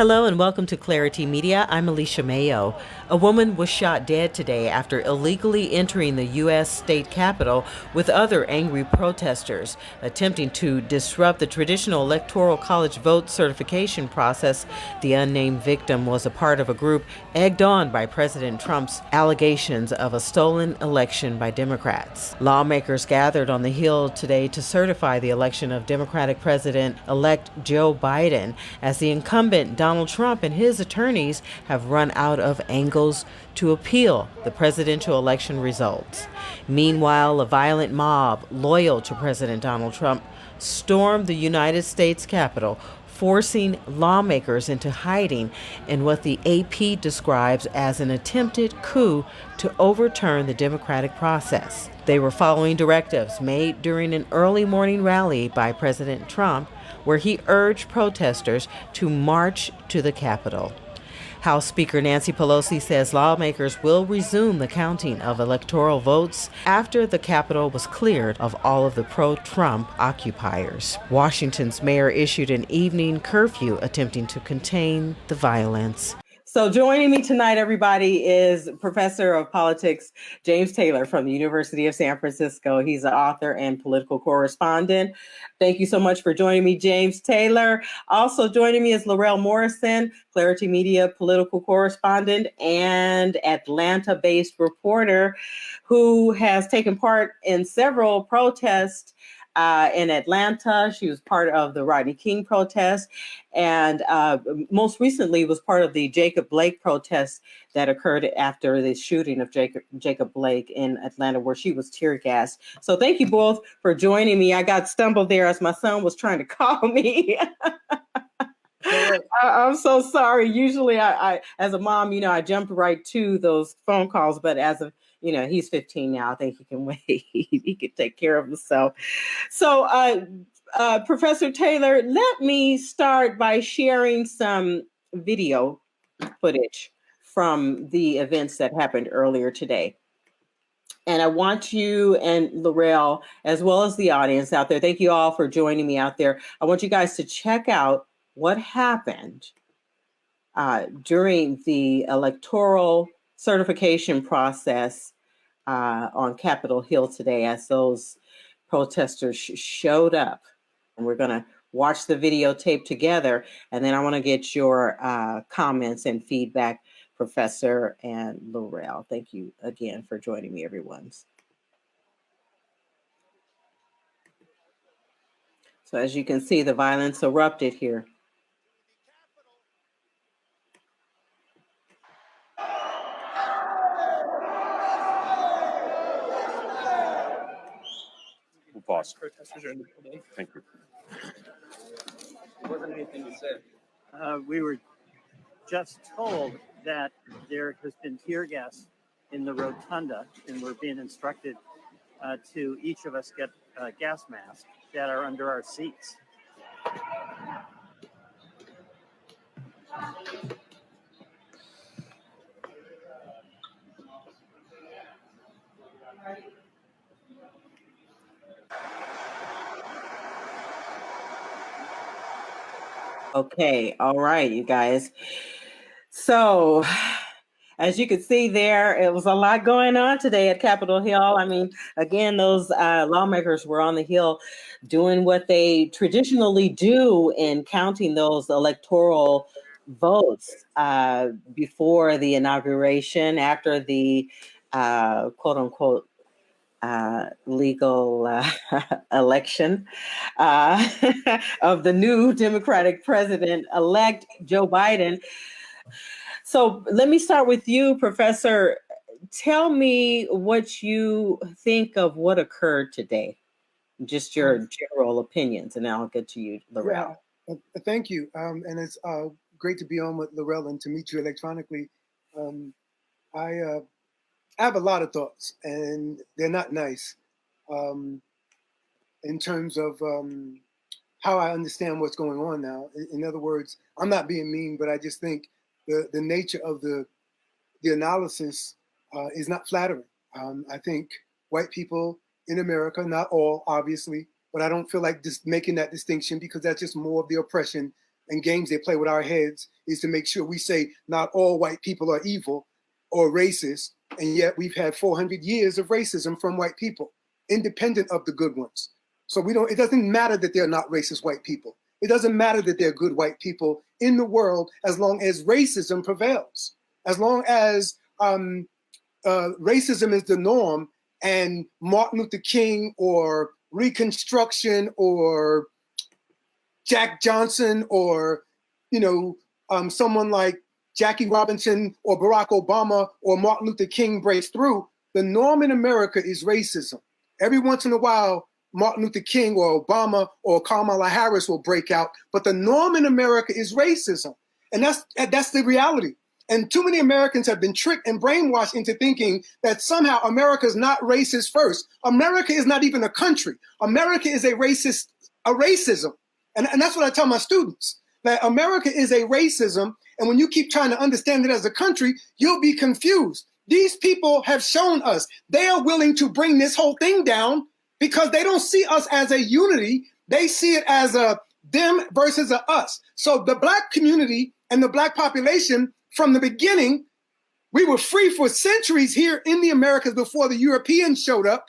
Hello and welcome to Clari-T Media. I'm Alicia Mayo. A woman was shot dead today after illegally entering the U.S. state capitol with other angry protesters, attempting to disrupt the traditional electoral college vote certification process. The unnamed victim was a part of a group egged on by President Trump's allegations of a stolen election by Democrats. Lawmakers gathered on the Hill today to certify the election of Democratic President-elect Joe Biden as the incumbent Donald Trump and his attorneys have run out of angles to appeal the presidential election results. Meanwhile, a violent mob loyal to President Donald Trump stormed the United States Capitol, forcing lawmakers into hiding in what the AP describes as an attempted coup to overturn the democratic process. They were following directives made during an early morning rally by President Trump, where he urged protesters to march to the Capitol. House Speaker Nancy Pelosi says lawmakers will resume the counting of electoral votes after the Capitol was cleared of all of the pro-Trump occupiers. Washington's mayor issued an evening curfew attempting to contain the violence. So joining me tonight, everybody, is Professor of Politics James Taylor from the University of San Francisco. He's an author and political correspondent. Thank you so much for joining me, James Taylor. Also joining me is Larell Morrison, Clari-T Media political correspondent and Atlanta-based reporter who has taken part in several protests in Atlanta. She was part of the Rodney King protest, and most recently was part of the Jacob Blake protest that occurred after the shooting of Jacob Blake in Atlanta, where she was tear gassed. So thank you both for joining me. I got stumbled there as my son was trying to call me. I'm so sorry. Usually I, as a mom, I jumped right to those phone calls, but as of he's 15 now. I think he can wait. He can take care of himself. So, Professor Taylor, let me start by sharing some video footage from the events that happened earlier today. And I want you and Larell, as well as the audience out there, thank you all for joining me out there. I want you guys to check out what happened during the electoral certification process on Capitol Hill today as those protesters showed up. And we're going to watch the videotape together. And then I want to get your comments and feedback, Professor and Larell. Thank you again for joining me, everyone. So as you can see, the violence erupted here. Pause. Thank you. There wasn't anything to say. We were just told that there has been tear gas in the rotunda, and we're being instructed to each of us get gas masks that are under our seats. Okay, all right, you guys. So, as you can see there, it was a lot going on today at Capitol Hill. I mean, again, those lawmakers were on the Hill doing what they traditionally do in counting those electoral votes before the inauguration, after the quote unquote legal election of the new Democratic president-elect Joe Biden. So let me start with you, Professor. Tell me what you think of what occurred today, just your general opinions, and then I'll get to you, Larell. Yeah, thank you. And it's great to be on with Larell and to meet you electronically. I have a lot of thoughts, and they're not nice in terms of how I understand what's going on now. In other words, I'm not being mean, but I just think the nature of the analysis is not flattering. I think white people in America, not all, obviously, but I don't feel like just making that distinction because that's just more of the oppression and games they play with our heads is to make sure we say not all white people are evil or racist, and yet we've had 400 years of racism from white people, independent of the good ones. So it doesn't matter that they're not racist white people. It doesn't matter that they're good white people in the world as long as racism prevails, as long as racism is the norm and Martin Luther King or Reconstruction or Jack Johnson or, someone like Jackie Robinson or Barack Obama or Martin Luther King breaks through. The norm in America is racism. Every once in a while, Martin Luther King or Obama or Kamala Harris will break out, but the norm in America is racism. And that's the reality. And too many Americans have been tricked and brainwashed into thinking that somehow America's not racist first. America is not even a country. America is a racism. And that's what I tell my students, that America is a racism. And when you keep trying to understand it as a country, you'll be confused. These people have shown us they are willing to bring this whole thing down because they don't see us as a unity. They see it as a them versus a us. So the Black community and the Black population, from the beginning, we were free for centuries here in the Americas before the Europeans showed up.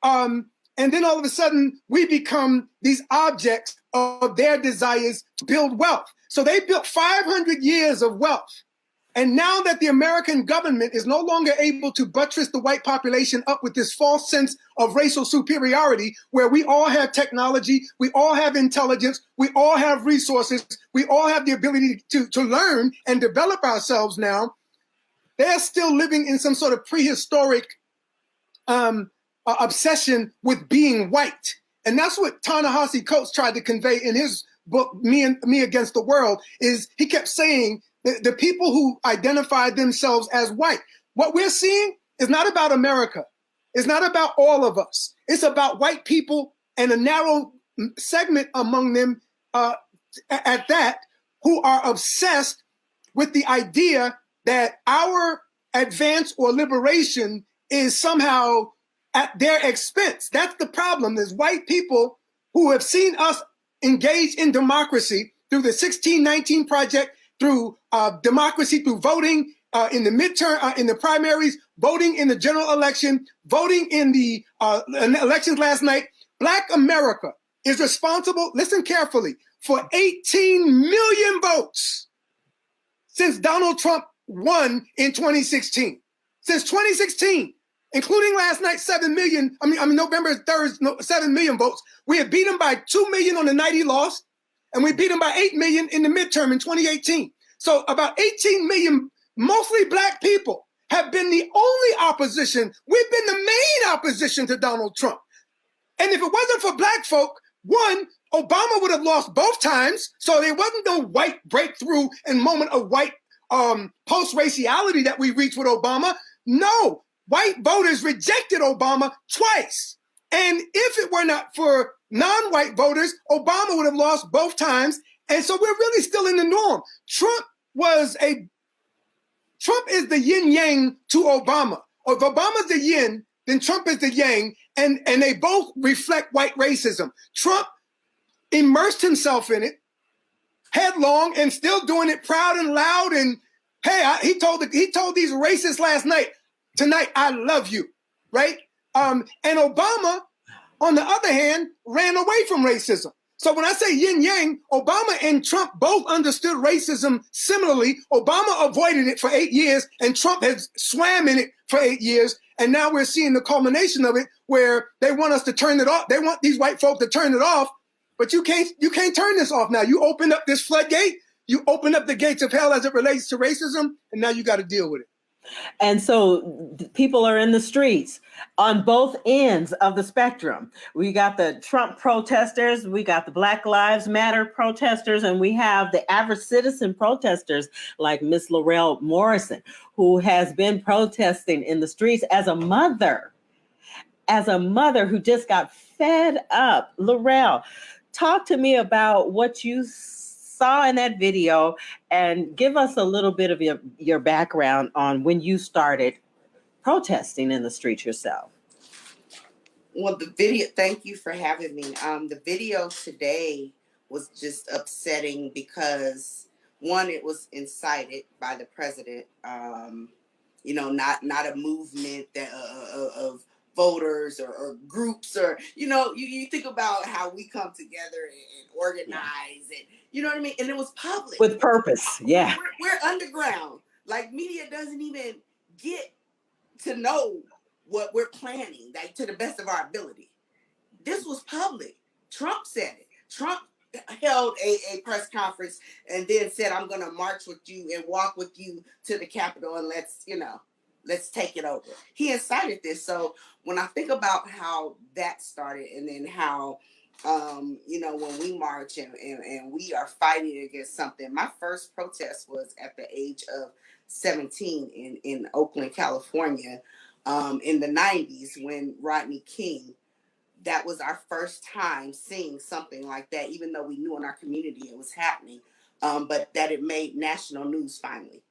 And then all of a sudden, we become these objects of their desires to build wealth. So they built 500 years of wealth. And now that the American government is no longer able to buttress the white population up with this false sense of racial superiority, where we all have technology, we all have intelligence, we all have resources, we all have the ability to learn and develop ourselves now, they're still living in some sort of prehistoric obsession with being white. And that's what Ta-Nehisi Coates tried to convey in his book, Me Against the World, is he kept saying the people who identified themselves as white. What we're seeing is not about America. It's not about all of us. It's about white people and a narrow segment among them at that, who are obsessed with the idea that our advance or liberation is somehow at their expense. That's the problem. There's white people who have seen us engage in democracy through the 1619 Project, through democracy, through voting in the midterm, in the primaries, voting in the general election, voting in the elections last night. Black America is responsible, listen carefully, for 18 million votes since Donald Trump won in 2016. Since 2016, including last night, 7 million, November 3rd, 7 million votes. We have beat him by 2 million on the night he lost, and we beat him by 8 million in the midterm in 2018. So about 18 million, mostly Black people, have been the only opposition. We've been the main opposition to Donald Trump. And if it wasn't for Black folk, one, Obama would have lost both times. So there wasn't no white breakthrough and moment of white post-raciality that we reached with Obama. No, white voters rejected Obama twice. And if it were not for non-white voters, Obama would have lost both times. And so we're really still in the norm. Trump is the yin yang to Obama. Or if Obama's the yin, then Trump is the yang, and they both reflect white racism. Trump immersed himself in it, headlong, and still doing it proud and loud. And hey, he told these racists last night, tonight, I love you, right? And Obama, on the other hand, ran away from racism. So when I say yin yang, Obama and Trump both understood racism similarly. Obama avoided it for 8 years, and Trump has swam in it for 8 years. And now we're seeing the culmination of it, where they want us to turn it off. They want these white folk to turn it off, but you can't turn this off now. You open up this floodgate, you open up the gates of hell as it relates to racism, and now you got to deal with it. And so people are in the streets on both ends of the spectrum. We got the Trump protesters, we got the Black Lives Matter protesters, and we have the average citizen protesters like Miss Larell Morrison, who has been protesting in the streets as a mother who just got fed up. Larell, talk to me about what you saw in that video and give us a little bit of your background on when you started protesting in the streets yourself. Well, the video, thank you for having me. The video today was just upsetting because one, it was incited by the president. You know, not a movement that of voters or groups, or you think about how we come together and organize, and you know what I mean, and it was public With purpose. Yeah. we're underground, like media doesn't even get to know what we're planning, like to the best of our ability. This was public. Trump said it. Trump held a press conference and then said, I'm going to march with you and walk with you to the Capitol, and let's take it over. He incited this. So when I think about how that started, and then how, when we march and we are fighting against something, my first protest was at the age of 17 in Oakland, California, in the 90s, when Rodney King, that was our first time seeing something like that, even though we knew in our community it was happening, but that it made national news finally.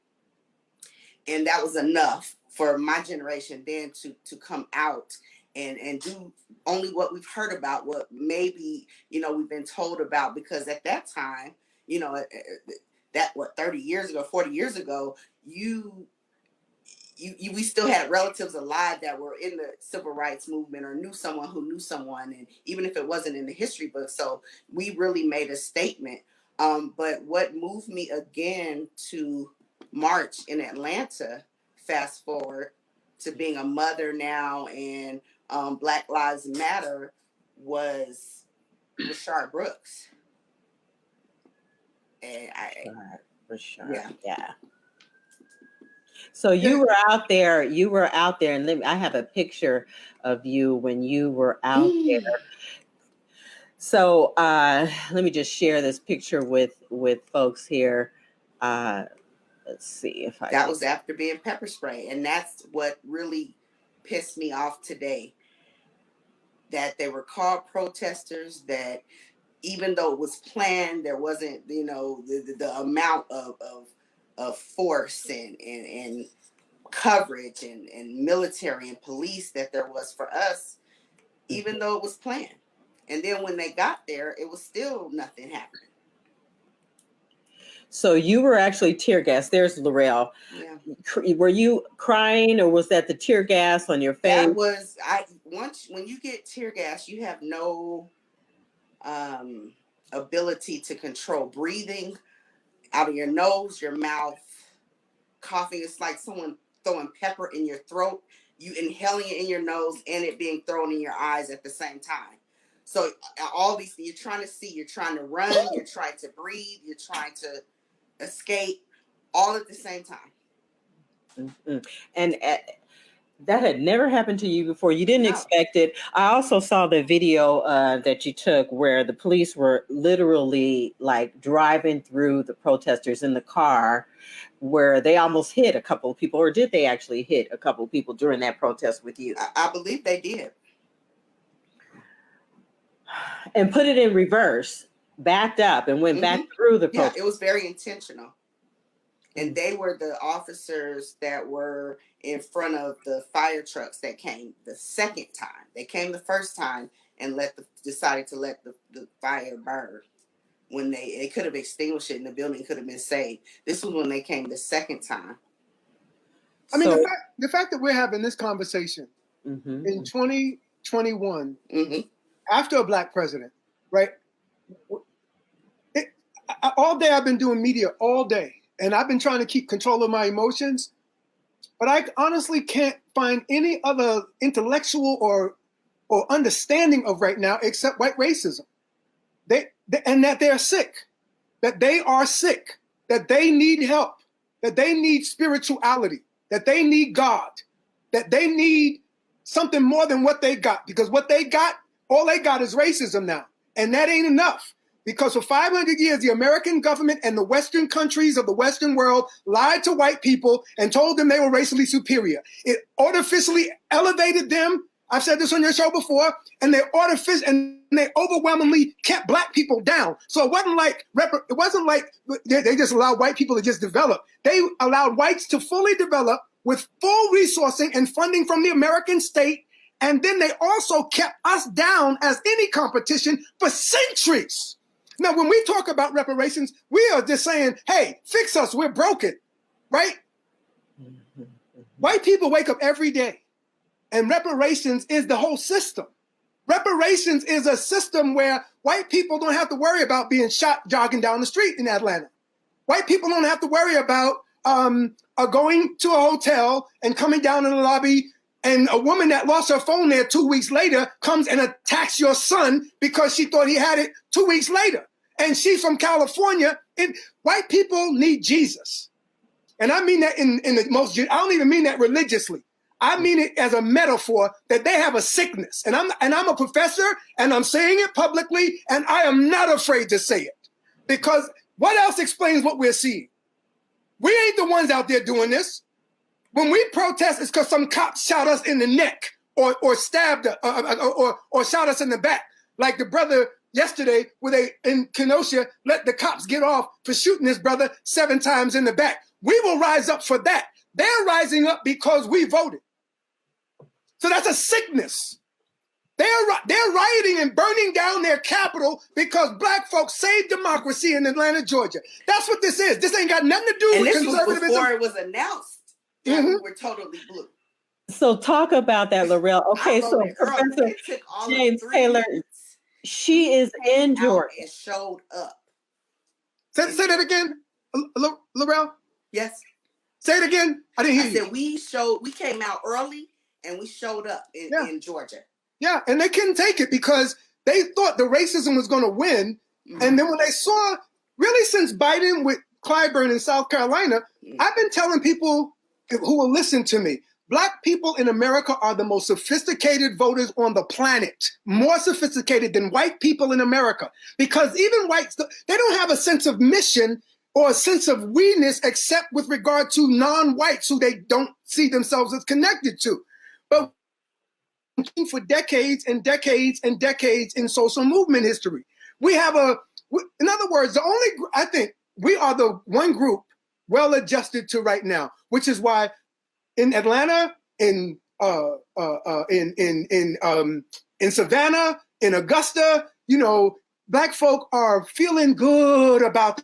And that was enough for my generation then to come out and do only what we've heard about, what maybe, we've been told about, because at that time, 30 years ago, 40 years ago, we still had relatives alive that were in the civil rights movement, or knew someone who knew someone, and even if it wasn't in the history book. So we really made a statement. But what moved me again to march in Atlanta, fast forward to being a mother now, and Black Lives Matter, was Rashard Brooks. And Rashard, yeah. So you were out there, and I have a picture of you when you were out there. So let me just share this picture with folks here. Let's see if I That was after being pepper sprayed, and that's what really pissed me off today. That they were called protesters, that even though it was planned, there wasn't, the amount of force and coverage and military and police that there was for us, even though it was planned. And then when they got there, it was still nothing happening. So you were actually tear gas. There's Larell. Yeah. Were you crying, or was that the tear gas on your face? That was, when you get tear gas, you have no ability to control breathing out of your nose, your mouth, coughing. It's like someone throwing pepper in your throat, you inhaling it in your nose, and it being thrown in your eyes at the same time. So all these, you're trying to see, you're trying to run, you're trying to breathe, you're trying to escape, all at the same time. Mm-hmm. And that had never happened to you before. You didn't expect it. I also saw the video that you took where the police were literally like driving through the protesters in the car, where they almost hit a couple of people. Or did they actually hit a couple of people during that protest with you? I believe they did. And put it in reverse, backed up and went back through the protest. Yeah, it was very intentional. And they were the officers that were in front of the fire trucks that came the second time. They came the first time and decided to let the fire burn. When they could have extinguished it and the building could have been saved. This was when they came the second time. I mean, the fact that we're having this conversation in 2021 after a Black president, right? All day I've been doing media all day. And I've been trying to keep control of my emotions, but I honestly can't find any other intellectual or understanding of right now except white racism. And that they're sick, that they are sick, that they need help, that they need spirituality, that they need God, that they need something more than what they got, because what they got, all they got is racism now. And that ain't enough. Because for 500 years, the American government and the Western countries of the Western world lied to white people and told them they were racially superior. It artificially elevated them. I've said this on your show before, and they overwhelmingly kept Black people down. So it wasn't like they just allowed white people to just develop. They allowed whites to fully develop with full resourcing and funding from the American state. And then they also kept us down as any competition for centuries. Now, when we talk about reparations, we are just saying, hey, fix us, we're broken, right? White people wake up every day, and reparations is the whole system. Reparations is a system where white people don't have to worry about being shot jogging down the street in Atlanta. White people don't have to worry about going to a hotel and coming down in the lobby, and a woman that lost her phone there 2 weeks later comes and attacks your son because she thought he had it 2 weeks later. And she's from California. White people need Jesus. And I mean that in the most, I don't even mean that religiously. I mean it as a metaphor that they have a sickness. And I'm a professor, and I'm saying it publicly, and I am not afraid to say it. Because what else explains what we're seeing? We ain't the ones out there doing this. When we protest, it's because some cops shot us in the neck or stabbed us or shot us in the back. Like the brother yesterday in Kenosha let the cops get off for shooting his brother 7 times in the back. We will rise up for that. They're rising up because we voted. So that's a sickness. They're rioting and burning down their capital because black folks saved democracy in Atlanta, Georgia. That's what this is. This ain't got nothing to do And with this was conservatism. before it was announced that we were totally blue. So talk about that, Larell. Okay, so Professor It took all James of 3 Taylor, months. she is in Georgia. And showed up. Say that again, Larell. Yes. Say it again. I didn't hear you. I said we came out early and we showed up in Georgia. Yeah, and they couldn't take it because they thought the racism was going to win. Mm-hmm. And then when they saw, really since Biden with Clyburn in South Carolina, I've been telling people who will listen to me, black people in America are the most sophisticated voters on the planet, more sophisticated than white people in America. Because even whites, they don't have a sense of mission or a sense of we-ness except with regard to non-whites who they don't see themselves as connected to. But for decades and decades and decades in social movement history, we have in other words, I think we are the one group well adjusted to right now, which is why in Atlanta, in Savannah, in Augusta, black folk are feeling good about.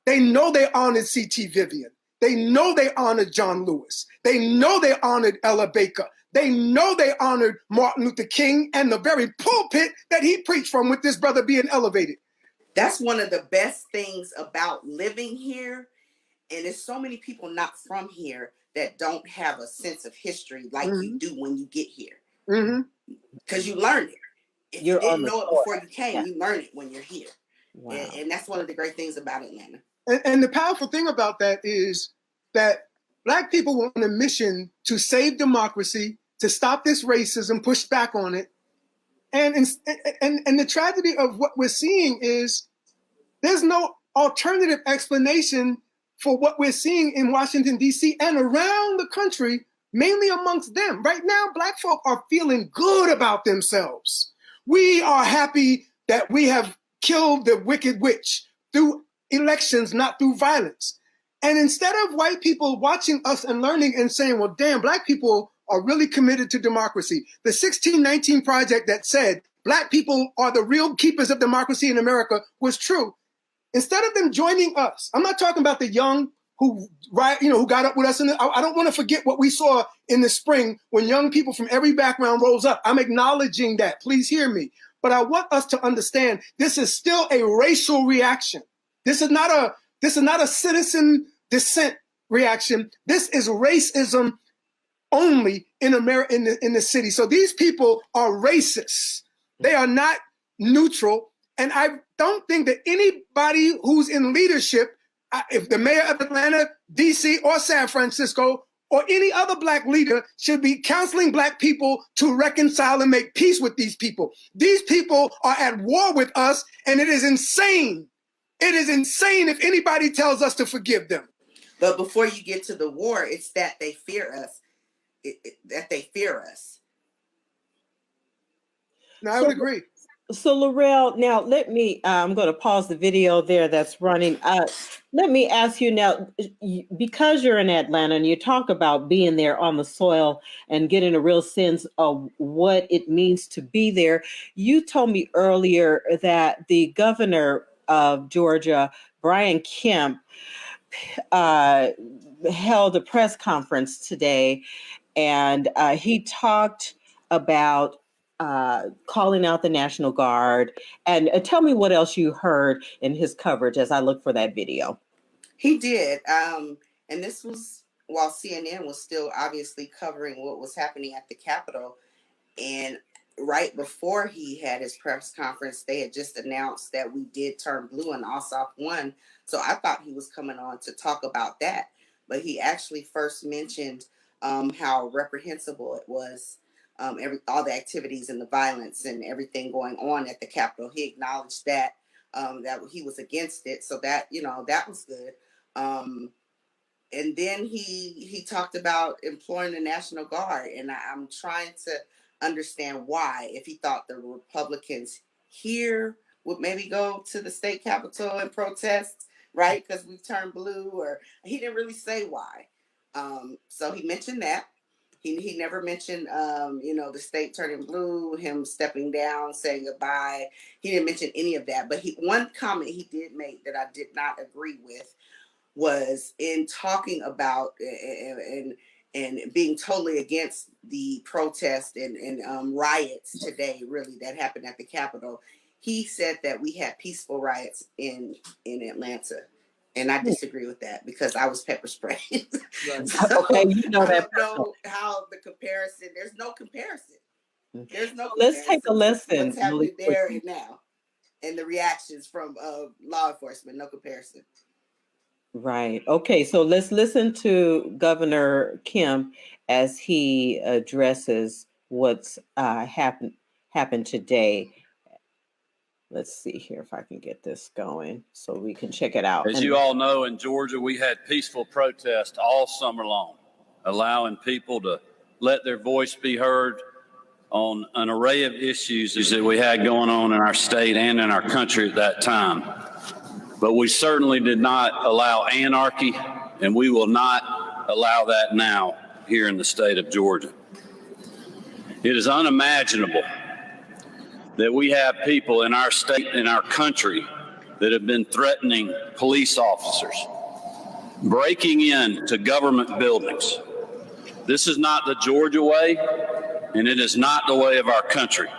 They know they honored C.T. Vivian. They know they honored John Lewis. They know they honored Ella Baker. They know they honored Martin Luther King and the very pulpit that he preached from with this brother being elevated. That's one of the best things about living here. And there's so many people not from here that don't have a sense of history like you do when you get here. Because you learn it. If you didn't know it before you came, you learn it when you're here. Wow. And that's one of the great things about Atlanta. And the powerful thing about that is that black people were on a mission to save democracy, to stop this racism, push back on it. And the tragedy of what we're seeing is there's no alternative explanation for what we're seeing in Washington, D.C. and around the country, mainly amongst them. Right now, black folk are feeling good about themselves. We are happy that we have killed the wicked witch through elections, not through violence. And instead of white people watching us and learning and saying, well, damn, black people are really committed to democracy. The 1619 Project that said black people are the real keepers of democracy in America was true. Instead of them joining us, I'm not talking about the young who got up with us. I don't want to forget what we saw in the spring when young people from every background rose up. I'm acknowledging that. Please hear me. But I want us to understand this is still a racial reaction. This is not a citizen dissent reaction. This is racism only in America, in the city. So these people are racist. They are not neutral. And I don't think that anybody who's in leadership, if the mayor of Atlanta, DC, or San Francisco, or any other black leader should be counseling black people to reconcile and make peace with these people. These people are at war with us, and it is insane. It is insane if anybody tells us to forgive them. But before you get to the war, it's that they fear us. That they fear us. No, I would agree. So Larell, now let me, I'm going to pause the video there that's running. Let me ask you now, because you're in Atlanta and you talk about being there on the soil and getting a real sense of what it means to be there. You told me earlier that the governor of Georgia, Brian Kemp, held a press conference today, and he talked about calling out the National Guard. And tell me what else you heard in his coverage as I look for that video. He did. And this was while CNN was still obviously covering what was happening at the Capitol. And right before he had his press conference, they had just announced that we did turn blue and Ossoff won. So I thought he was coming on to talk about that. But he actually first mentioned how reprehensible it was, all the activities and the violence and everything going on at the Capitol. He acknowledged that that he was against it. So that, that was good. And then he talked about employing the National Guard, and I'm trying to understand why. If he thought the Republicans here would maybe go to the state capitol and protest, right? Because we've turned blue, or he didn't really say why. So he mentioned that. He never mentioned, the state turning blue, him stepping down, saying goodbye. He didn't mention any of that. But one comment he did make that I did not agree with was in talking about and being totally against the protest and riots today, really, that happened at the Capitol. He said that we had peaceful riots in Atlanta. And I disagree with that because I was pepper sprayed. So Okay, you know I that. don't know how the comparison, there's no comparison. There's no Let's take a listen. What's happening there and now. And the reactions from law enforcement, no comparison. Right. Okay. So let's listen to Governor Kemp as he addresses what's happened today. Let's see here if I can get this going so we can check it out. As you all know, in Georgia, we had peaceful protests all summer long, allowing people to let their voice be heard on an array of issues that we had going on in our state and in our country at that time. But we certainly did not allow anarchy, and we will not allow that now here in the state of Georgia. It is unimaginable that we have people in our state, in our country, that have been threatening police officers, breaking into government buildings. This is not the Georgia way, and it is not the way of our country.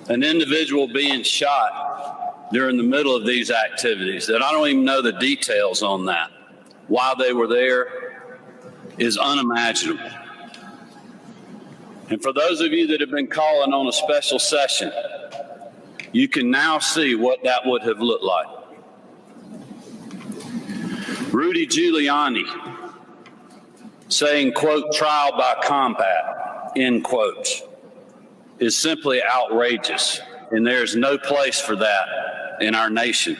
An individual being shot during the middle of these activities, that I don't even know the details on that, while they were there, is unimaginable. And for those of you that have been calling on a special session, you can now see what that would have looked like. Rudy Giuliani saying, quote, trial by combat, end quotes, is simply outrageous, and there's no place for that in our nation.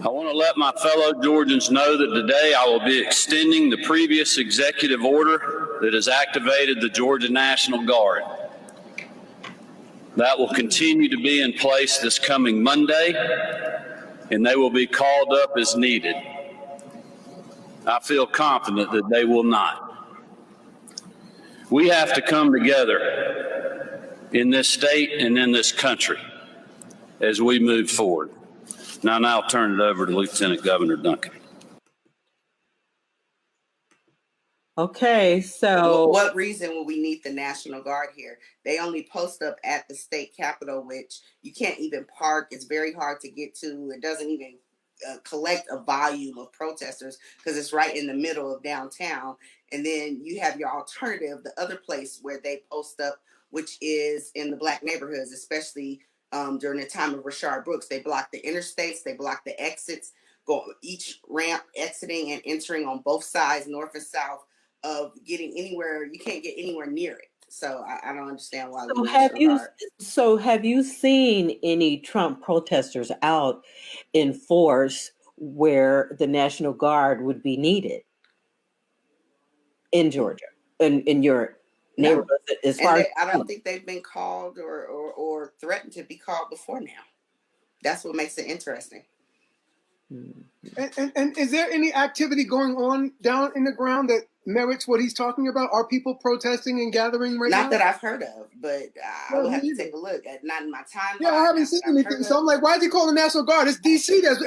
I want to let my fellow Georgians know that today I will be extending the previous executive order that has activated the Georgia National Guard. That will continue to be in place this coming Monday, and they will be called up as needed. I feel confident that they will not. We have to come together in this state and in this country as we move forward. Now I'll turn it over to Lieutenant Governor Duncan. Okay, so what reason would we need the National Guard here? They only post up at the state capitol, which you can't even park. It's very hard to get to. It doesn't even collect a volume of protesters because it's right in the middle of downtown. And then you have your alternative, the other place where they post up, which is in the Black neighborhoods, especially during the time of Rashard Brooks. They block the interstates, they block the exits, go each ramp exiting and entering on both sides, north and south, of getting anywhere. You can't get anywhere near it. So I don't understand why. So have you seen any Trump protesters out in force where the National Guard would be needed in Georgia, in your neighborhoods as far as I don't think they've been called or threatened to be called before now. That's what makes it interesting. And is there any activity going on down in the ground that merits what he's talking about? Are people protesting and gathering right now? Not that I've heard of, but I will have to take a look. Not in my timeline. Yeah, I haven't seen anything. So I'm like, why is he calling the National Guard? It's DC that's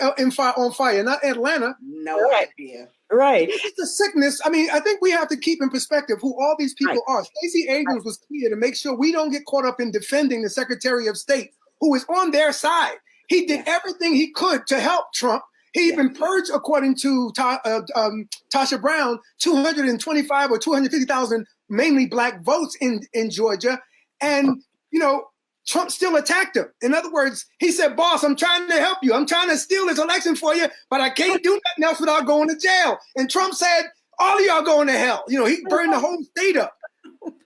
on fire, not Atlanta. No idea. Right. It's a sickness. I mean, I think we have to keep in perspective who all these people are. Stacey Abrams was clear to make sure we don't get caught up in defending the Secretary of State, who is on their side. He did everything he could to help Trump. He even purged, according to Tasha Brown, 225 or 250,000 mainly black votes in Georgia. And, you know, Trump still attacked him. In other words, he said, boss, I'm trying to help you. I'm trying to steal this election for you, but I can't do nothing else without going to jail. And Trump said, all of y'all going to hell. You know, he burned the whole state up.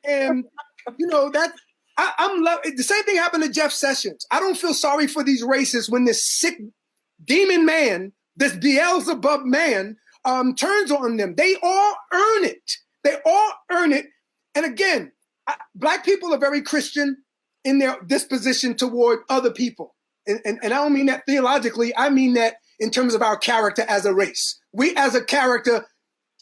And, you know, that I'm the same thing happened to Jeff Sessions. I don't feel sorry for these racists when this sick demon man, this Beelzebub man, turns on them. They all earn it. They all earn it. And again, black people are very Christian in their disposition toward other people. And I don't mean that theologically. I mean that in terms of our character as a race. We as a character,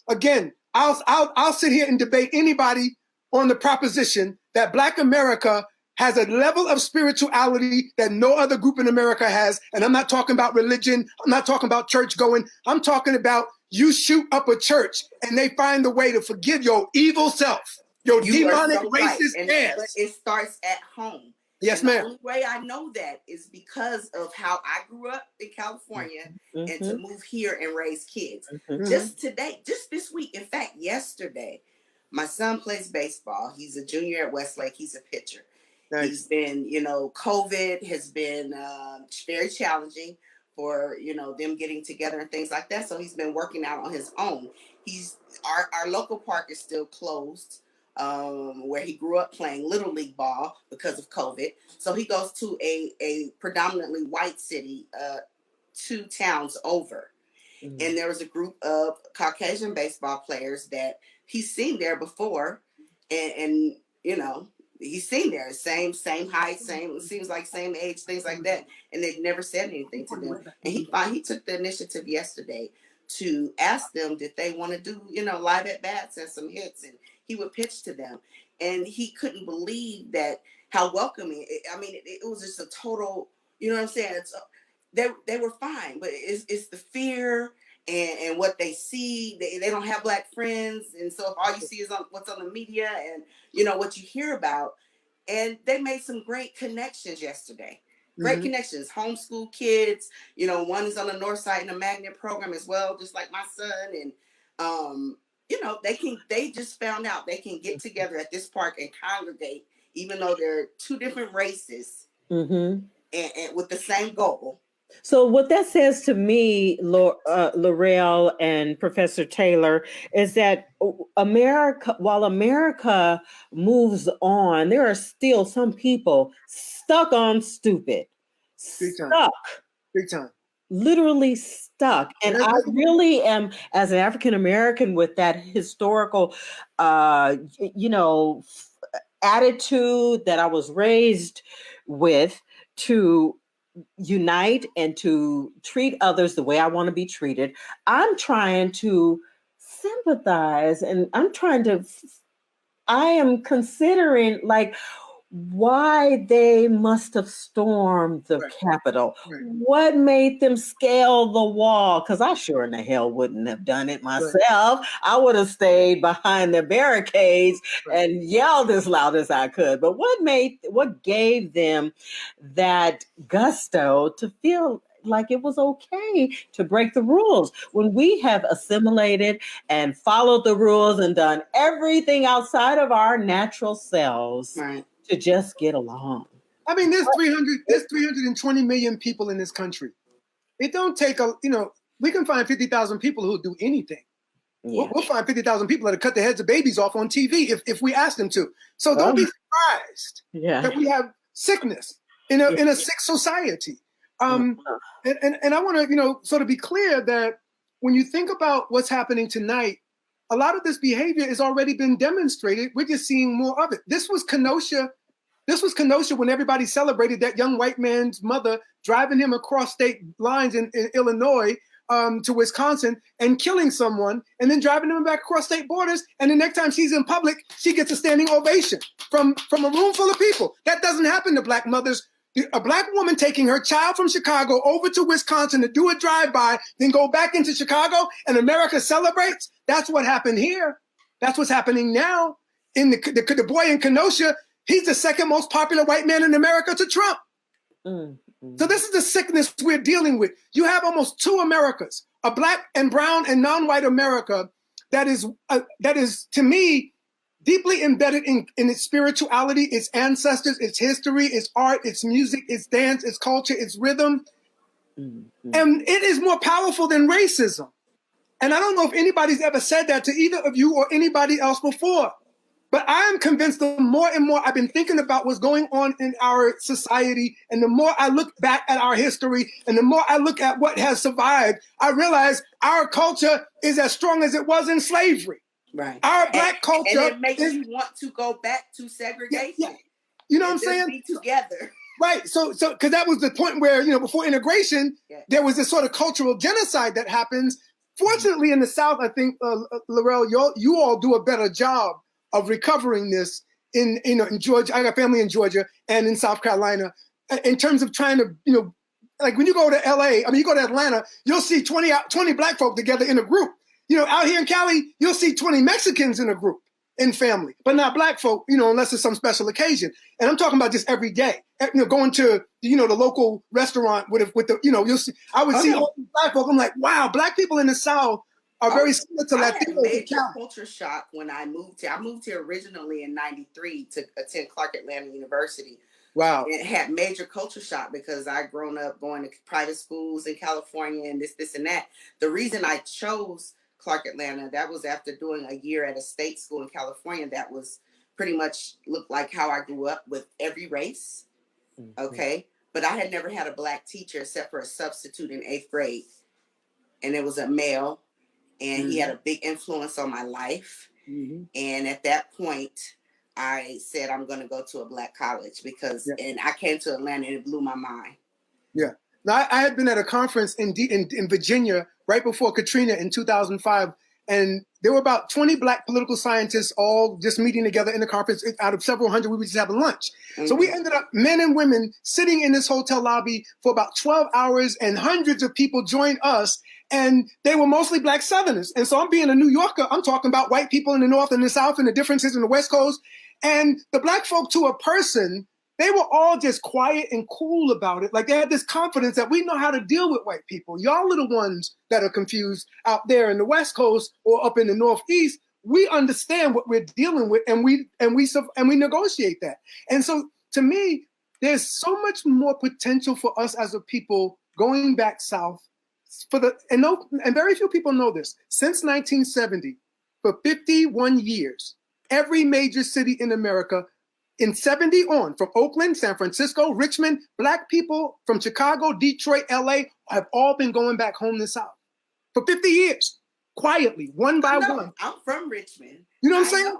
again, I'll sit here and debate anybody on the proposition that Black America has a level of spirituality that no other group in America has. And I'm not talking about religion. I'm not talking about church going. I'm talking about you shoot up a church and they find a way to forgive your evil self, your demonic racist ass. But it starts at home. Yes, and ma'am. The only way I know that is because of how I grew up in California and to move here and raise kids. Just today, just this week, in fact, yesterday, my son plays baseball. He's a junior at Westlake. He's a pitcher. Nice. He's been, you know, COVID has been very challenging for, you know, them getting together and things like that. So he's been working out on his own. Our local park is still closed, where he grew up playing Little League ball because of COVID. So he goes to a predominantly white city, 2 towns over. And there was a group of Caucasian baseball players that he's seen there before. And you know, he's seen there, same height, seems like same age, things like that. And they've never said anything to them. And he took the initiative yesterday to ask them, did they want to do, you know, live at bats and some hits, and he would pitch to them. And he couldn't believe that how welcoming. It was just a total, you know what I'm saying? They were fine, but it's the fear and what they see. They don't have black friends, and so if all you see is what's on the media and, you know, what you hear about. And they made some great connections yesterday. Great connections, homeschool kids. You know, one is on the north side in a magnet program as well, just like my son. And you know, they just found out they can get together at this park and congregate, even though they're 2 different races, and with the same goal. So what that says to me, Larell and Professor Taylor, is that while America moves on, there are still some people stuck on stupid. Big time. Literally stuck. And I really am, as an African American, with that historical, you know, attitude that I was raised with, to unite and to treat others the way I want to be treated. I'm trying to sympathize, and I am considering, like, why they must have stormed the Capitol. What made them scale the wall? Because I sure in the hell wouldn't have done it myself. I would have stayed behind the barricades and yelled as loud as I could. But what gave them that gusto to feel like it was okay to break the rules when we have assimilated and followed the rules and done everything outside of our natural selves to just get along? I mean, there's 320 million people in this country. It don't take we can find 50,000 people who'll do anything. Yeah. We'll find 50,000 people that'll cut the heads of babies off on TV if we ask them to. So don't be surprised that we have sickness in a sick society. And I want to, sort of be clear that when you think about what's happening tonight, a lot of this behavior has already been demonstrated. We're just seeing more of it. This was Kenosha. This was Kenosha when everybody celebrated that young white man's mother driving him across state lines in Illinois to Wisconsin and killing someone, and then driving them back across state borders. And the next time she's in public, she gets a standing ovation from a room full of people. That doesn't happen to black mothers. A black woman taking her child from Chicago over to Wisconsin to do a drive-by, then go back into Chicago, and America celebrates. That's what happened here. That's what's happening now. In the boy in Kenosha, he's the second most popular white man in America to Trump. So this is the sickness we're dealing with. You have almost two Americas, a black and brown and non-white America that is to me, deeply embedded in its spirituality, its ancestors, its history, its art, its music, its dance, its culture, its rhythm. And it is more powerful than racism. And I don't know if anybody's ever said that to either of you or anybody else before. But I am convinced the more and more I've been thinking about what's going on in our society, and the more I look back at our history, and the more I look at what has survived, I realize our culture is as strong as it was in slavery. Right. Our black culture. And it makes you want to go back to segregation. Yeah. You know what I'm saying? Be together. Right. So, because that was the point where, before integration, there was this sort of cultural genocide that happens. Fortunately, in the South, I think, Larell, you all do a better job of recovering this in Georgia. I got family in Georgia and in South Carolina, in terms of trying to, like when you go to LA, you go to Atlanta, you'll see 20 black folk together in a group. Out here in Cali, you'll see 20 Mexicans in a group, in family, but not black folk, unless it's some special occasion. And I'm talking about just every day, going to, the local restaurant with the, you'll see, I would see all these black folk. I'm like, wow, black people in the South are very similar to Latinos. I had a major culture shock when I moved here. I moved here originally in '93 to attend Clark-Atlanta University. Wow. It had major culture shock because I'd grown up going to private schools in California and this and that. The reason I chose Clark-Atlanta, that was after doing a year at a state school in California that was pretty much looked like how I grew up, with every race. Okay. But I had never had a black teacher except for a substitute in 8th grade. And it was a male. And he had a big influence on my life. And at that point, I said, I'm going to go to a black college because, and I came to Atlanta and it blew my mind. Yeah. Now, I had been at a conference in Virginia right before Katrina in 2005. And there were about 20 black political scientists all just meeting together in the conference. Out of several hundred, we were just having lunch. So we ended up, men and women, sitting in this hotel lobby for about 12 hours, and hundreds of people joined us. And they were mostly black Southerners. And so I'm being a New Yorker, I'm talking about white people in the North and the South and the differences in the West Coast. And the black folk, to a person, they were all just quiet and cool about it. Like they had this confidence that we know how to deal with white people. Y'all are the ones that are confused out there in the West Coast or up in the Northeast. We understand what we're dealing with, and we negotiate that. And so, to me, there's so much more potential for us as a people going back south. And very few people know this. Since 1970, for 51 years, every major city in America, in 70 on, from Oakland, San Francisco, Richmond, black people from Chicago, Detroit, LA, have all been going back home to the South for 50 years, quietly, one by one. I'm from Richmond. You know what I'm saying?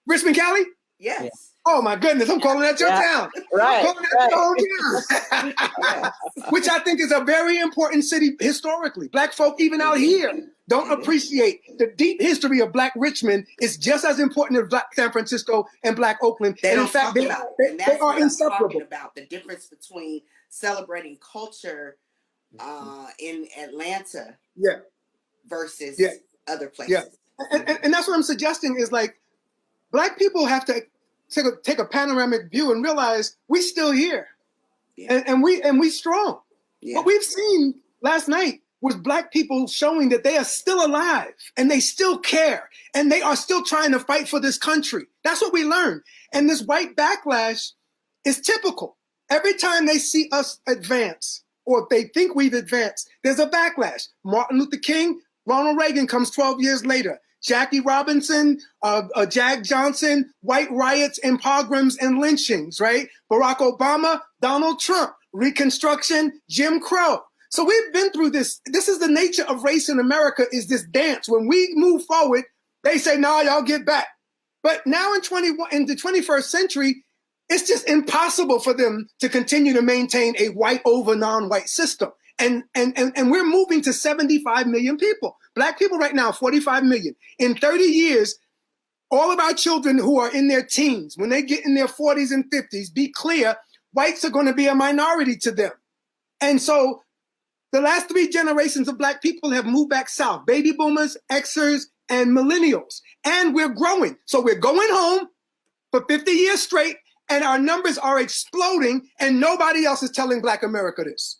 Richmond, Cali? Yes. Oh my goodness, I'm calling that your town. Right. I'm calling that your town. Which I think is a very important city historically. Black folk, even out here, don't appreciate the deep history of Black Richmond is just as important as Black San Francisco and Black Oakland. They and don't in fact, talk about it. And they that's are what I'm inseparable. talking about, the difference between celebrating culture in Atlanta versus other places. And that's what I'm suggesting is, like, Black people have to take a panoramic view and realize we're still here, and we strong. What we've seen last night was Black people showing that they are still alive and they still care and they are still trying to fight for this country. That's what we learned. And this white backlash is typical. Every time they see us advance or they think we've advanced, there's a backlash. Martin Luther King, Ronald Reagan comes 12 years later. Jackie Robinson, Jag Johnson, white riots and pogroms and lynchings, right? Barack Obama, Donald Trump, Reconstruction, Jim Crow. So we've been through this. This is the nature of race in America, is this dance. When we move forward, They say, no, y'all get back. But now in the 21st century, it's just impossible for them to continue to maintain a white over non-white system. And we're moving to 75 million people. Black people right now, 45 million. In 30 years, all of our children who are in their teens, when they get in their 40s and 50s, be clear, whites are going to be a minority to them. And so the last 3 generations of Black people have moved back south, baby boomers, Xers, and millennials. And we're growing. So we're going home for 50 years straight, and our numbers are exploding, and nobody else is telling Black America this.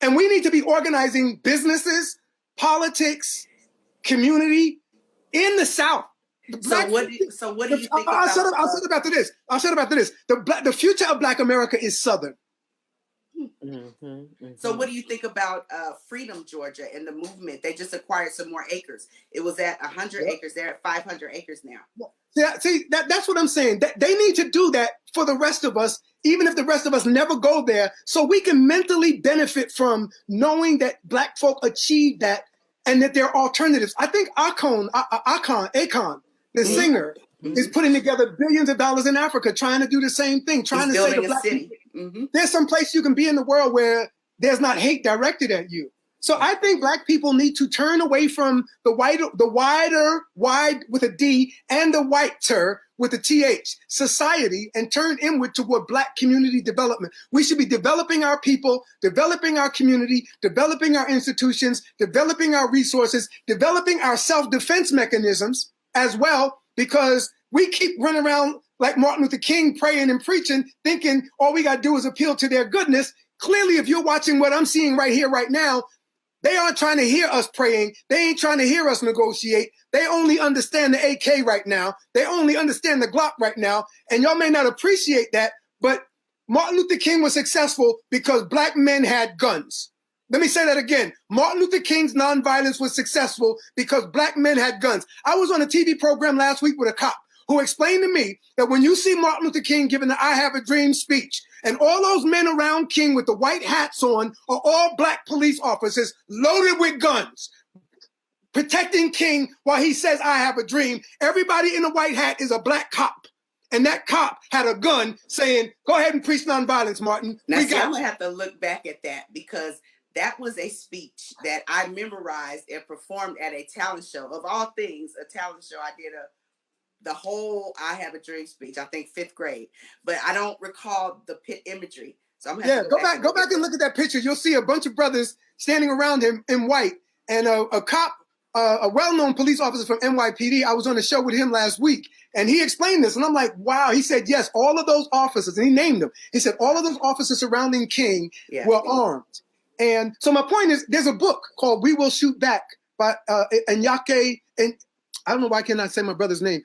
And we need to be organizing businesses, politics, community in the South. So what do you think about? I'll shut up after this. The future of Black America is Southern. So what do you think about Freedom, Georgia, and the movement? They just acquired some more acres. It was at 100 acres. They're at 500 acres now. Yeah, see, that's what I'm saying. They need to do that for the rest of us, even if the rest of us never go there, so we can mentally benefit from knowing that Black folk achieved that and that there are alternatives. I think Akon, the singer, is putting together billions of dollars in Africa, trying to do the same thing, trying He's to say to building a Black city. people, there's some place you can be in the world where there's not hate directed at you. So I think Black people need to turn away from the wide with a D and the whiter with a TH society and turn inward toward Black community development. We should be developing our people, developing our community, developing our institutions, developing our resources, developing our self-defense mechanisms as well, because we keep running around like Martin Luther King praying and preaching, thinking all we got to do is appeal to their goodness. Clearly, if you're watching what I'm seeing right here, right now, they aren't trying to hear us praying. They ain't trying to hear us negotiate. They only understand the AK right now. They only understand the Glock right now. And y'all may not appreciate that, but Martin Luther King was successful because Black men had guns. Let me say that again. Martin Luther King's nonviolence was successful because Black men had guns. I was on a TV program last week with a cop who explained to me that when you see Martin Luther King giving the I Have a Dream speech, and all those men around King with the white hats on are all Black police officers loaded with guns, protecting King while he says, I have a dream. Everybody in a white hat is a Black cop. And that cop had a gun saying, go ahead and preach nonviolence, Martin. Now, I'm going to have to look back at that, because that was a speech that I memorized and performed at a talent show. Of all things, a talent show. I did the whole I Have a Dream speech, I think 5th grade, but I don't recall the pit imagery. So I'm gonna go back and look at that picture. You'll see a bunch of brothers standing around him in white, and a cop, a well-known police officer from NYPD. I was on a show with him last week, and he explained this, and I'm like, wow. He said, yes, all of those officers, and he named them. He said all of those officers surrounding King were armed. And so my point is, there's a book called We Will Shoot Back by Nyake, and I don't know why I cannot say my brother's name.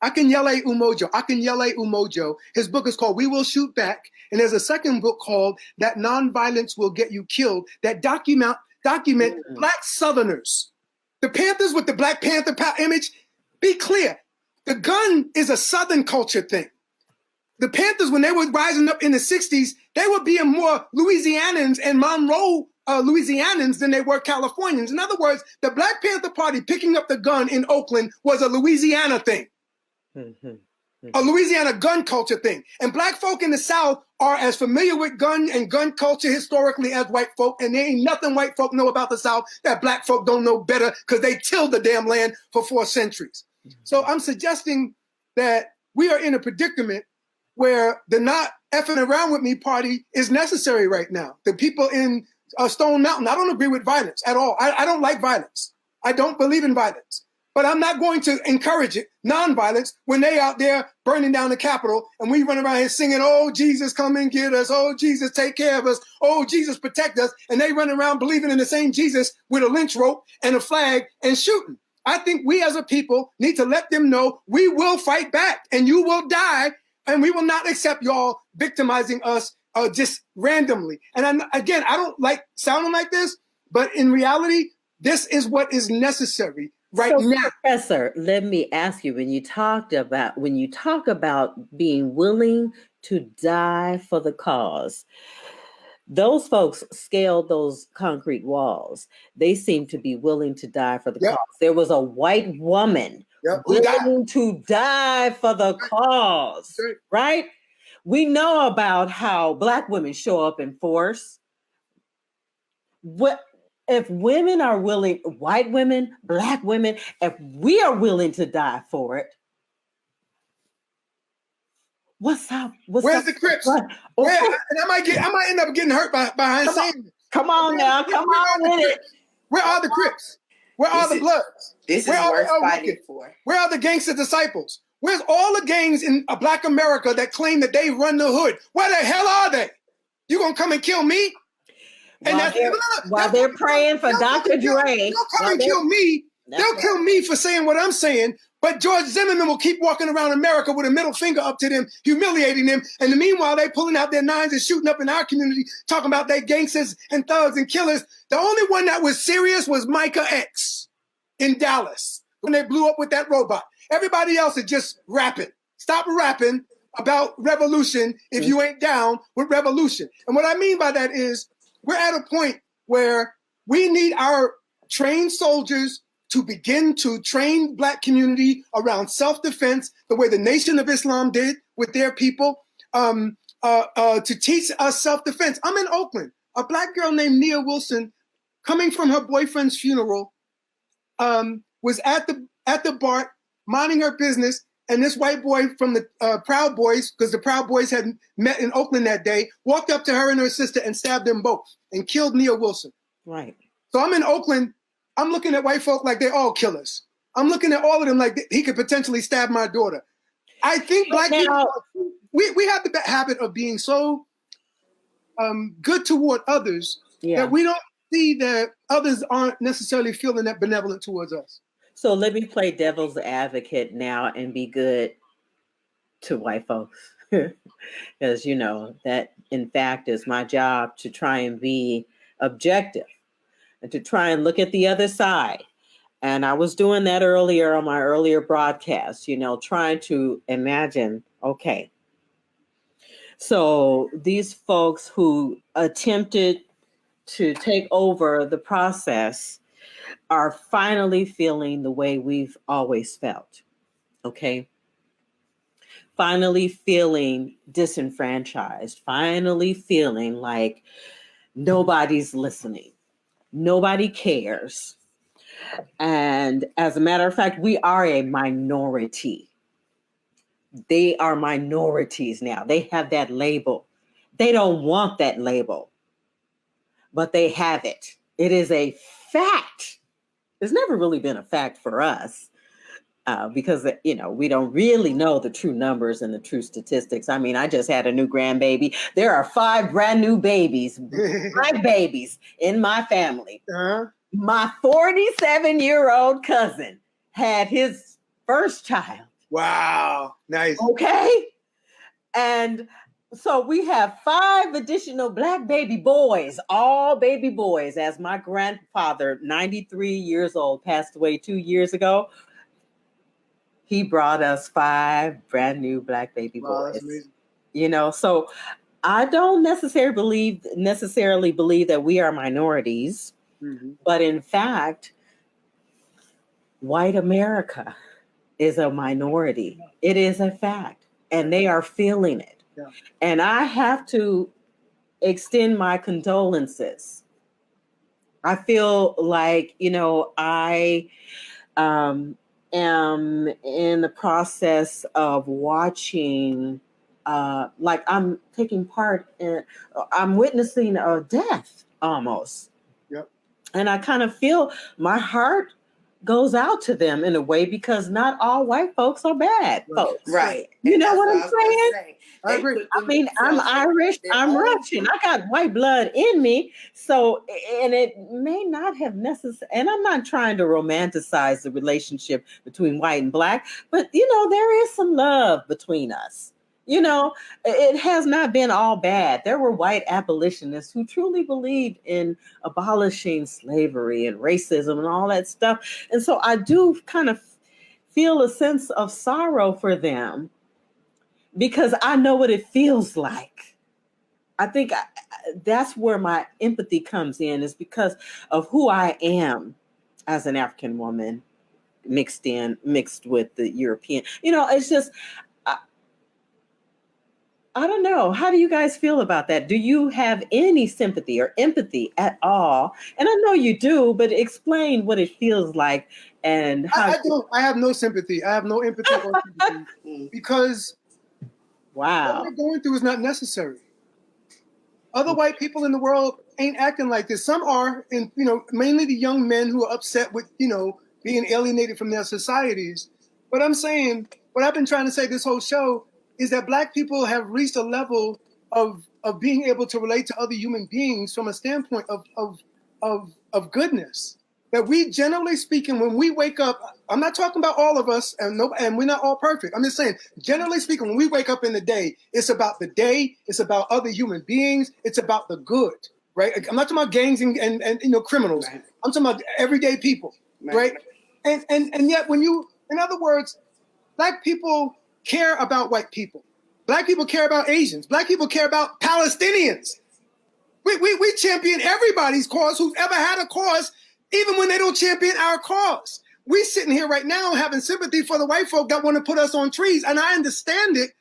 Akinyele Umojo. His book is called We Will Shoot Back. And there's a second book called That Nonviolence Will Get You Killed that document Black Southerners. The Panthers with the Black Panther image, be clear. The gun is a Southern culture thing. The Panthers, when they were rising up in the 60s, they were being more Louisianans and Monroe Louisianans than they were Californians. In other words, the Black Panther Party picking up the gun in Oakland was a Louisiana thing, a Louisiana gun culture thing. And Black folk in the South are as familiar with gun and gun culture historically as white folk, and there ain't nothing white folk know about the South that Black folk don't know better, because they tilled the damn land for 4 centuries. So I'm suggesting that we are in a predicament where the not effing around with me party is necessary right now. The people in Stone Mountain, I don't agree with violence at all. I don't like violence. I don't believe in violence. But I'm not going to encourage it, nonviolence, when they out there burning down the Capitol and we run around here singing, oh, Jesus, come and get us. Oh, Jesus, take care of us. Oh, Jesus, protect us. And they run around believing in the same Jesus with a lynch rope and a flag and shooting. I think we as a people need to let them know we will fight back and you will die, and we will not accept y'all victimizing us just randomly. And I don't like sounding like this, but in reality, this is what is necessary right now. Professor, let me ask you, when you talk about being willing to die for the cause, Those folks scaled those concrete walls. They seem to be willing to die for the Yep. cause. There was a white woman Yep. Who died? willing to die for the cause, Right. right? We know about how Black women show up in force. What if women are willing, white women, Black women, if we are willing to die for it, what's up? Where's the Crips? What? Where? And I might end up getting hurt behind saying this. Come on now, come on with it. Where are the Crips? Where are the Bloods? This Where is are worth the fighting Wicked? for. Where are the gangster disciples? Where's all the gangs in Black America that claim that they run the hood? Where the hell are they? You gonna come and kill me? And While they're praying for Dr. Dre. They'll come and kill me. They'll kill me for saying what I'm saying. But George Zimmerman will keep walking around America with a middle finger up to them, humiliating them. And meanwhile, they pulling out their nines and shooting up in our community, talking about they gangsters and thugs and killers. The only one that was serious was Micah X in Dallas when they blew up with that robot. Everybody else is just rapping. Stop rapping about revolution if you ain't down with revolution. And what I mean by that is we're at a point where we need our trained soldiers to begin to train Black community around self-defense, the way the Nation of Islam did with their people, to teach us self-defense. I'm in Oakland. A Black girl named Nia Wilson, coming from her boyfriend's funeral, was at the bar minding her business, and this white boy from the Proud Boys, because the Proud Boys had met in Oakland that day, walked up to her and her sister and stabbed them both and killed Nia Wilson. Right. So I'm in Oakland. I'm looking at white folk like they're all killers. I'm looking at all of them like he could potentially stab my daughter. I think Black people, we have the habit of being so good toward others that we don't see that others aren't necessarily feeling that benevolent towards us. So let me play devil's advocate now and be good to white folks. Because, you know, that in fact is my job, to try and be objective and to try and look at the other side. And I was doing that earlier on my earlier broadcast, you know, trying to imagine, okay, so these folks who attempted to take over the process are finally feeling the way we've always felt, okay? Finally feeling disenfranchised, finally feeling like nobody's listening, nobody cares. And as a matter of fact, we are a minority. They are minorities now. They have that label. They don't want that label, but they have it. It is a fact. It's never really been a fact for us because, you know, we don't really know the true numbers and the true statistics. I mean, I just had a new grandbaby. There are 5 brand new babies, Black babies in my family. Uh-huh. My 47-year-old cousin had his first child. Wow. Nice. Okay. And so we have 5 additional Black baby boys, all baby boys, as my grandfather, 93 years old, passed away 2 years ago. He brought us 5 brand new Black baby boys. That's amazing. You know, so I don't necessarily believe that we are minorities, but in fact, white America is a minority. It is a fact, and they are feeling it. Yeah. And I have to extend my condolences. I feel like, you know, I am in the process of watching, like I'm taking part in, I'm witnessing a death almost. Yep. And I kind of feel my heart goes out to them in a way, because not all white folks are bad folks. Right. You know what I'm saying? I agree. I mean, I'm Irish, I'm Russian, I got white blood in me. So, and it may not have necessarily, and I'm not trying to romanticize the relationship between white and Black, but, you know, there is some love between us. You know, it has not been all bad. There were white abolitionists who truly believed in abolishing slavery and racism and all that stuff. And so I do kind of feel a sense of sorrow for them, because I know what it feels like I think that's where my empathy comes in, is because of who I am as an African woman mixed with the European. It's just, I don't know. How do you guys feel about that? Do you have any sympathy or empathy at all? And I know you do, but explain what it feels like and how. I don't. I have no sympathy. I have no empathy or sympathy because what we're going through is not necessary. Other white people in the world ain't acting like this. Some are, and mainly the young men who are upset with being alienated from their societies. But I'm saying, what I've been trying to say this whole show is that Black people have reached a level of being able to relate to other human beings from a standpoint of goodness. That we, generally speaking, when we wake up, I'm not talking about all of us, and we're not all perfect. I'm just saying, generally speaking, when we wake up in the day, it's about the day, it's about other human beings, it's about the good, right? I'm not talking about gangs and criminals. Right. I'm talking about everyday people, right? And yet, in other words, Black people care about white people. Black people care about Asians. Black people care about Palestinians. We champion everybody's cause who's ever had a cause, even when they don't champion our cause. We sitting here right now having sympathy for the white folk that want to put us on trees, and I understand it.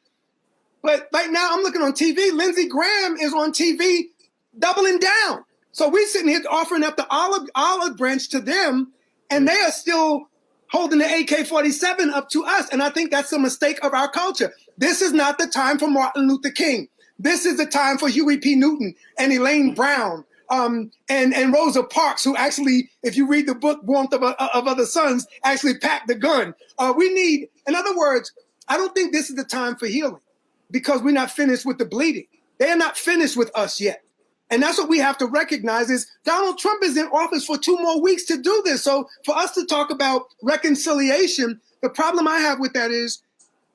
But right now I'm looking on TV. Lindsey Graham is on TV doubling down. So we're sitting here offering up the olive branch to them, and they are still holding the AK-47 up to us. And I think that's a mistake of our culture. This is not the time for Martin Luther King. This is the time for Huey P. Newton and Elaine Brown. And Rosa Parks, who actually, if you read the book Warmth of Other Suns, actually packed the gun. In other words, I don't think this is the time for healing because we're not finished with the bleeding. They are not finished with us yet. And that's what we have to recognize is Donald Trump is in office for 2 more weeks to do this. So for us to talk about reconciliation, the problem I have with that is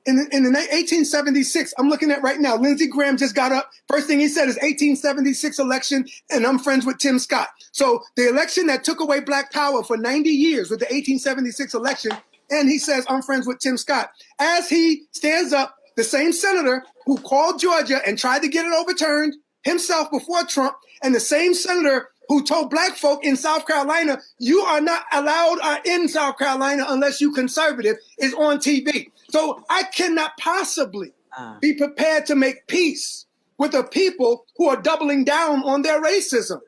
in the 1876, I'm looking at right now, Lindsey Graham just got up. First thing he said is 1876 election, and I'm friends with Tim Scott. So the election that took away Black power for 90 years with the 1876 election, and he says, I'm friends with Tim Scott. As he stands up, the same senator who called Georgia and tried to get it overturned himself before Trump, and the same senator who told Black folk in South Carolina, you are not allowed in South Carolina unless you conservative, is on TV. So I cannot possibly be prepared to make peace with the people who are doubling down on their racism.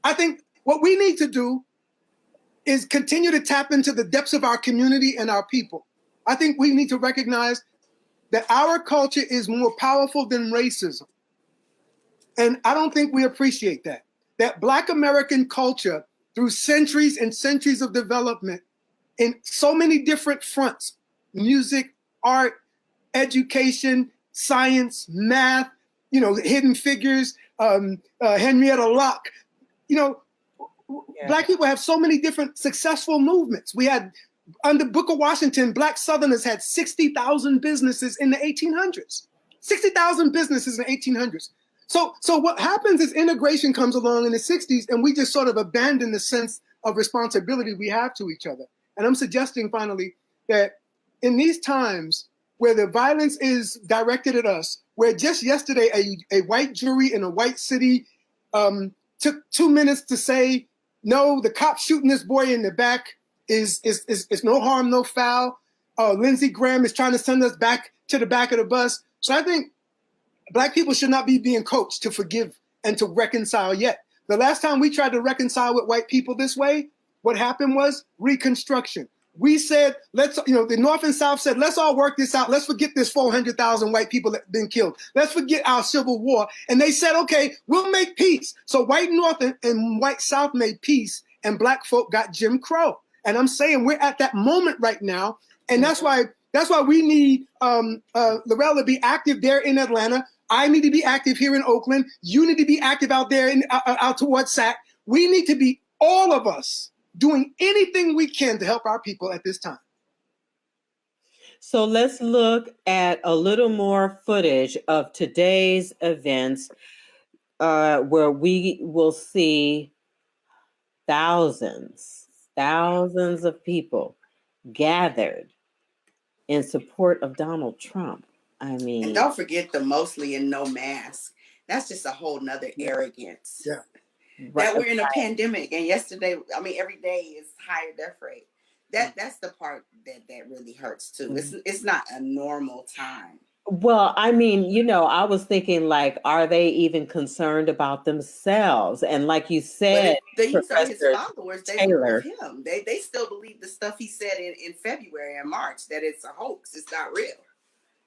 I think what we need to do is continue to tap into the depths of our community and our people. I think we need to recognize that our culture is more powerful than racism. And I don't think we appreciate that. That Black American culture, through centuries and centuries of development in so many different fronts, music, art, education, science, math, hidden figures, Henrietta Locke, Black people have so many different successful movements. We had, under Booker Washington, Black Southerners had 60,000 businesses in the 1800s. 60,000 businesses in the 1800s. So what happens is integration comes along in the 60s, and we just sort of abandon the sense of responsibility we have to each other. And I'm suggesting finally that in these times where the violence is directed at us, where just yesterday a white jury in a white city took 2 minutes to say, no, the cop shooting this boy in the back is no harm, no foul. Lindsey Graham is trying to send us back to the back of the bus. So I think Black people should not be being coached to forgive and to reconcile yet. The last time we tried to reconcile with white people this way, what happened was Reconstruction. We said, the North and South said, let's all work this out. Let's forget this 400,000 white people that have been killed. Let's forget our Civil War. And they said, okay, we'll make peace. So white North and white South made peace, and Black folk got Jim Crow. And I'm saying we're at that moment right now. And that's why we need Larell to be active there in Atlanta. I need to be active here in Oakland. You need to be active out there out towards SAC. We need to be, all of us, doing anything we can to help our people at this time. So let's look at a little more footage of today's events where we will see thousands of people gathered in support of Donald Trump. I mean, and don't forget the mostly in no mask. That's just a whole nother arrogance. Yeah. That we're in a pandemic, and yesterday, I mean, every day is higher death rate. That's the part that really hurts too. It's not a normal time. Well, I mean, I was thinking, like, are they even concerned about themselves? And like you said, These are his Professor followers. They Taylor, believe him. They still believe the stuff he said in February and March, that it's a hoax. It's not real.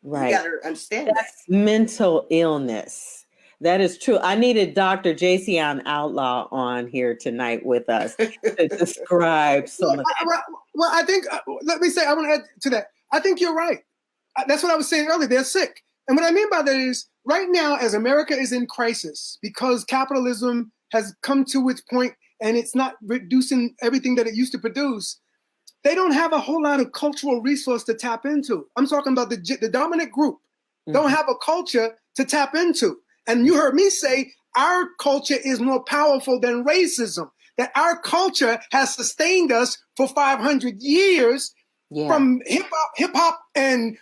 right? You got to understand That's mental illness. That is true. I needed Dr. Jason Outlaw on here tonight with us to describe some of that. Well, I think, let me say, I want to add to that. I think you're right. That's what I was saying earlier. They're sick. And what I mean by that is, right now, as America is in crisis because capitalism has come to its point and it's not reducing everything that it used to produce, they don't have a whole lot of cultural resource to tap into. I'm talking about the dominant group don't have a culture to tap into. And you heard me say our culture is more powerful than racism, that our culture has sustained us for 500 years from hip hop and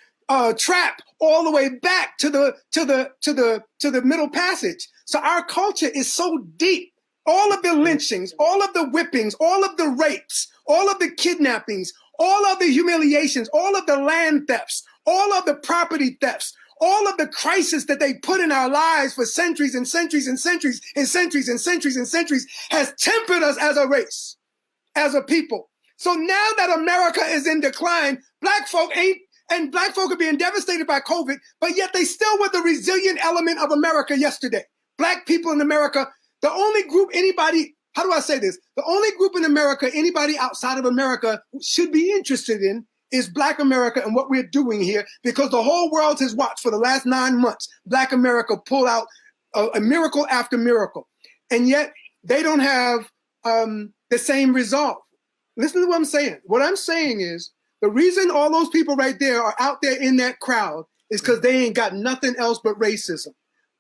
trap all the way back to the Middle Passage. So our culture is so deep. All of the lynchings, all of the whippings, all of the rapes, all of the kidnappings, all of the humiliations, all of the land thefts, all of the property thefts, all of the crisis that they put in our lives for centuries and centuries and centuries and centuries and centuries and centuries has tempered us as a race, as a people. So now that America is in decline, black folk are being devastated by COVID, but yet they still were the resilient element of America yesterday. Black people in America, the only group how do I say this? The only group in America anybody outside of America should be interested in is Black America and what we're doing here, because the whole world has watched for the last 9 months Black America pull out a miracle after miracle. And yet they don't have the same resolve. Listen to what I'm saying. What I'm saying is the reason all those people right there are out there in that crowd is because they ain't got nothing else but racism.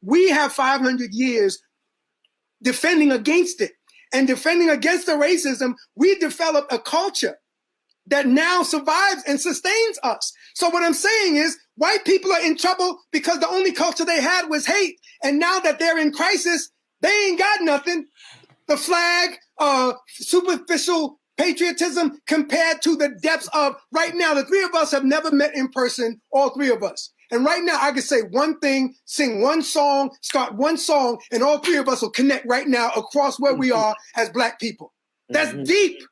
We have 500 years defending against it. And defending against the racism, we developed a culture that now survives and sustains us. So what I'm saying is white people are in trouble because the only culture they had was hate. And now that they're in crisis, they ain't got nothing. The flag, superficial patriotism compared to the depths of right now. The three of us have never met in person, all three of us. And right now I can say one thing, sing one song, start one song, and all three of us will connect right now across where we are as Black people. That's deep.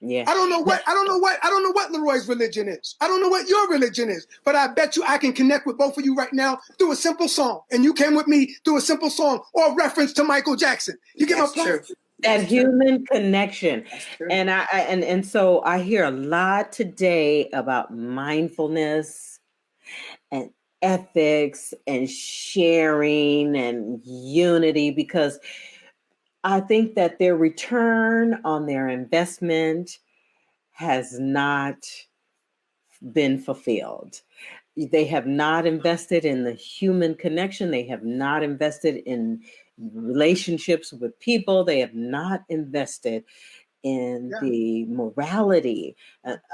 Yeah. I don't know what Leroy's religion is. I don't know what your religion is, but I bet you I can connect with both of you right now through a simple song. And you came with me through a simple song or reference to Michael Jackson. You get my point? That human connection. And and so I hear a lot today about mindfulness and ethics and sharing and unity, because I think that their return on their investment has not been fulfilled. They have not invested in the human connection. They have not invested in relationships with people. They have not invested in the morality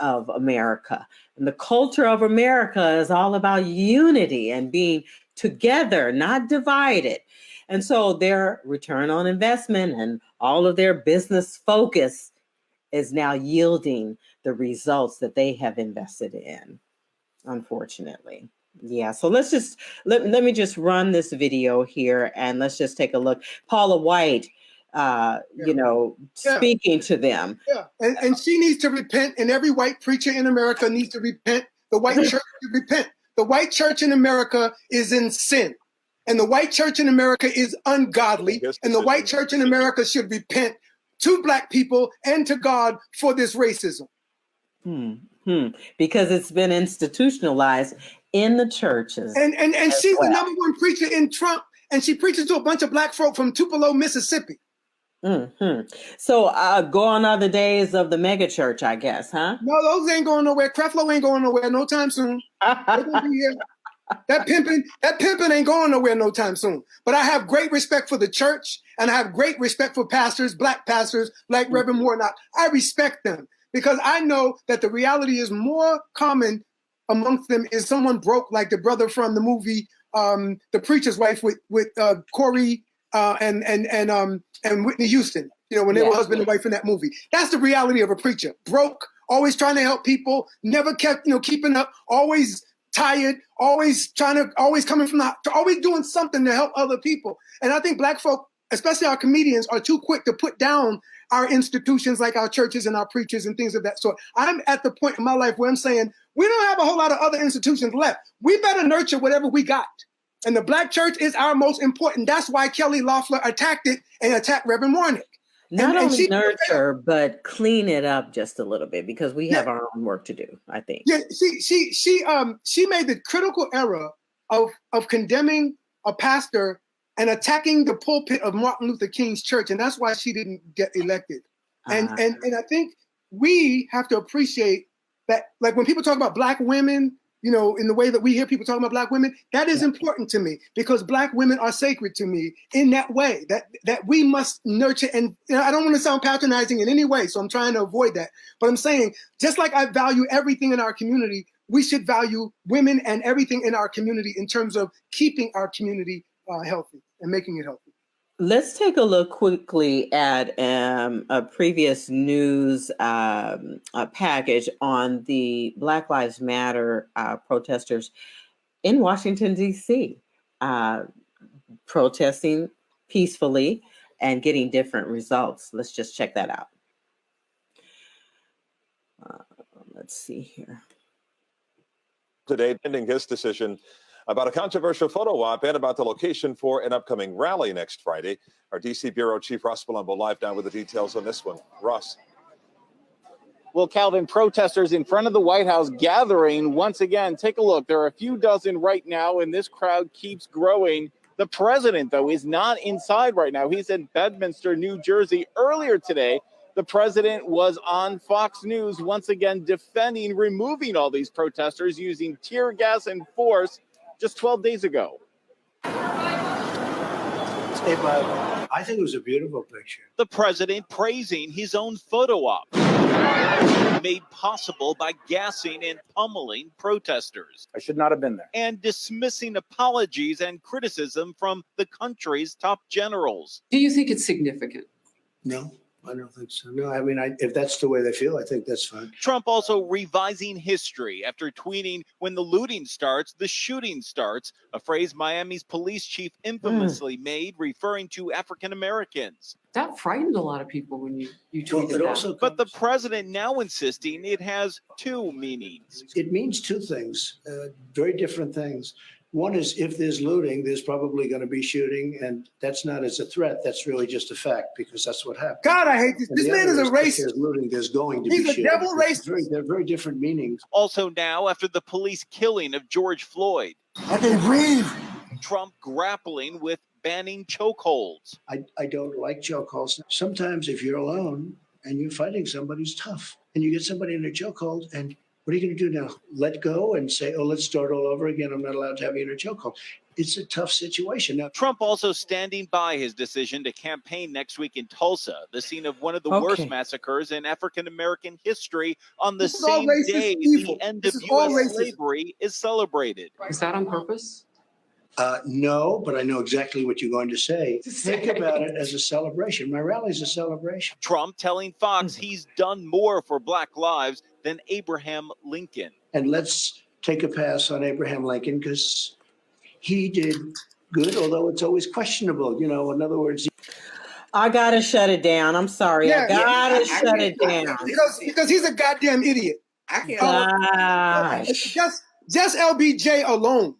of America. And the culture of America is all about unity and being together, not divided. And so their return on investment and all of their business focus is now yielding the results that they have invested in, unfortunately. Yeah, so let's just, let me just run this video here and let's just take a look. Paula White, speaking to them. Yeah, and she needs to repent, and every white preacher in America needs to repent. The white church should repent. The white church in America is in sin. And the white church in America is ungodly. And the white church in America should repent to Black people and to God for this racism. Because it's been institutionalized in the churches. And she's the number one preacher in Trump, and she preaches to a bunch of Black folk from Tupelo, Mississippi. So gone are the days of the mega church, I guess, huh? No, those ain't going nowhere. Creflo ain't going nowhere no time soon. They're gonna be here. That pimping ain't going nowhere no time soon. But I have great respect for the church, and I have great respect for pastors, Black pastors like Reverend Warnock. I respect them because I know that the reality is more common amongst them is someone broke, like the brother from the movie The Preacher's Wife with Corey and Whitney Houston. When they were husband and wife in that movie. That's the reality of a preacher. Broke, always trying to help people, never kept keeping up, always tired, always coming from always doing something to help other people. And I think Black folk, especially our comedians, are too quick to put down our institutions like our churches and our preachers and things of that sort. I'm at the point in my life where I'm saying, we don't have a whole lot of other institutions left. We better nurture whatever we got. And the Black church is our most important. That's why Kelly Loeffler attacked it and attacked Reverend Warnick. Not only nurture, but clean it up just a little bit, because we have our own work to do, I think. Yeah, she made the critical error of condemning a pastor and attacking the pulpit of Martin Luther King's church, and that's why she didn't get elected. And I think we have to appreciate that, like when people talk about Black women, in the way that we hear people talking about Black women, that is important to me, because Black women are sacred to me in that way, that we must nurture. And I don't want to sound patronizing in any way, so I'm trying to avoid that. But I'm saying, just like I value everything in our community, we should value women and everything in our community in terms of keeping our community healthy and making it healthy. Let's take a look quickly at a previous news package on the Black Lives Matter protesters in Washington, D.C., protesting peacefully and getting different results. Let's just check that out. Let's see here. Today, pending his decision about a controversial photo op and about the location for an upcoming rally next Friday. Our D.C. Bureau Chief Russ Palumbo live now with the details on this one. Russ. Well, Calvin, protesters in front of the White House gathering once again. Take a look. There are a few dozen right now, and this crowd keeps growing. The president, though, is not inside right now. He's in Bedminster, New Jersey. Earlier today, the president was on Fox News once again defending removing all these protesters using tear gas and force just 12 days ago. I think it was a beautiful picture. The president praising his own photo op made possible by gassing and pummeling protesters. I should not have been there. And dismissing apologies and criticism from the country's top generals. Do you think it's significant? No, I don't think so. No, I mean, if that's the way they feel, I think that's fine. Trump also revising history after tweeting, "When the looting starts, the shooting starts," a phrase Miami's police chief infamously made, referring to African Americans. That frightened a lot of people when you tweeted that. But the president now insisting it has two meanings. It means two things, very different things. One is, if there's looting, there's probably going to be shooting, and that's not as a threat. That's really just a fact, because that's what happened. God, I hate this. This man is a racist. If there's looting, there's going to be shooting. He's a devil racist. They're very different meanings. Also now, after the police killing of George Floyd, I can breathe. Trump grappling with banning chokeholds. I don't like chokeholds. Sometimes if you're alone and you're fighting somebody, it's tough. And you get somebody in a chokehold, and what are you going to do now? Let go and say, oh, let's start all over again. I'm not allowed to have you in a chokehold. It's a tough situation. Now, Trump also standing by his decision to campaign next week in Tulsa, the scene of one of the worst massacres in African-American history, on the same day the end of U.S. slavery is celebrated. Is that on purpose? No, but I know exactly what you're going to say. Think about it as a celebration. My rally is a celebration. Trump telling Fox he's done more for Black lives than Abraham Lincoln. And let's take a pass on Abraham Lincoln, because he did good, although it's always questionable. You know, in other words, I gotta shut it down. I'm sorry. I gotta shut it down. Because he's a goddamn idiot. I can't. Just LBJ alone.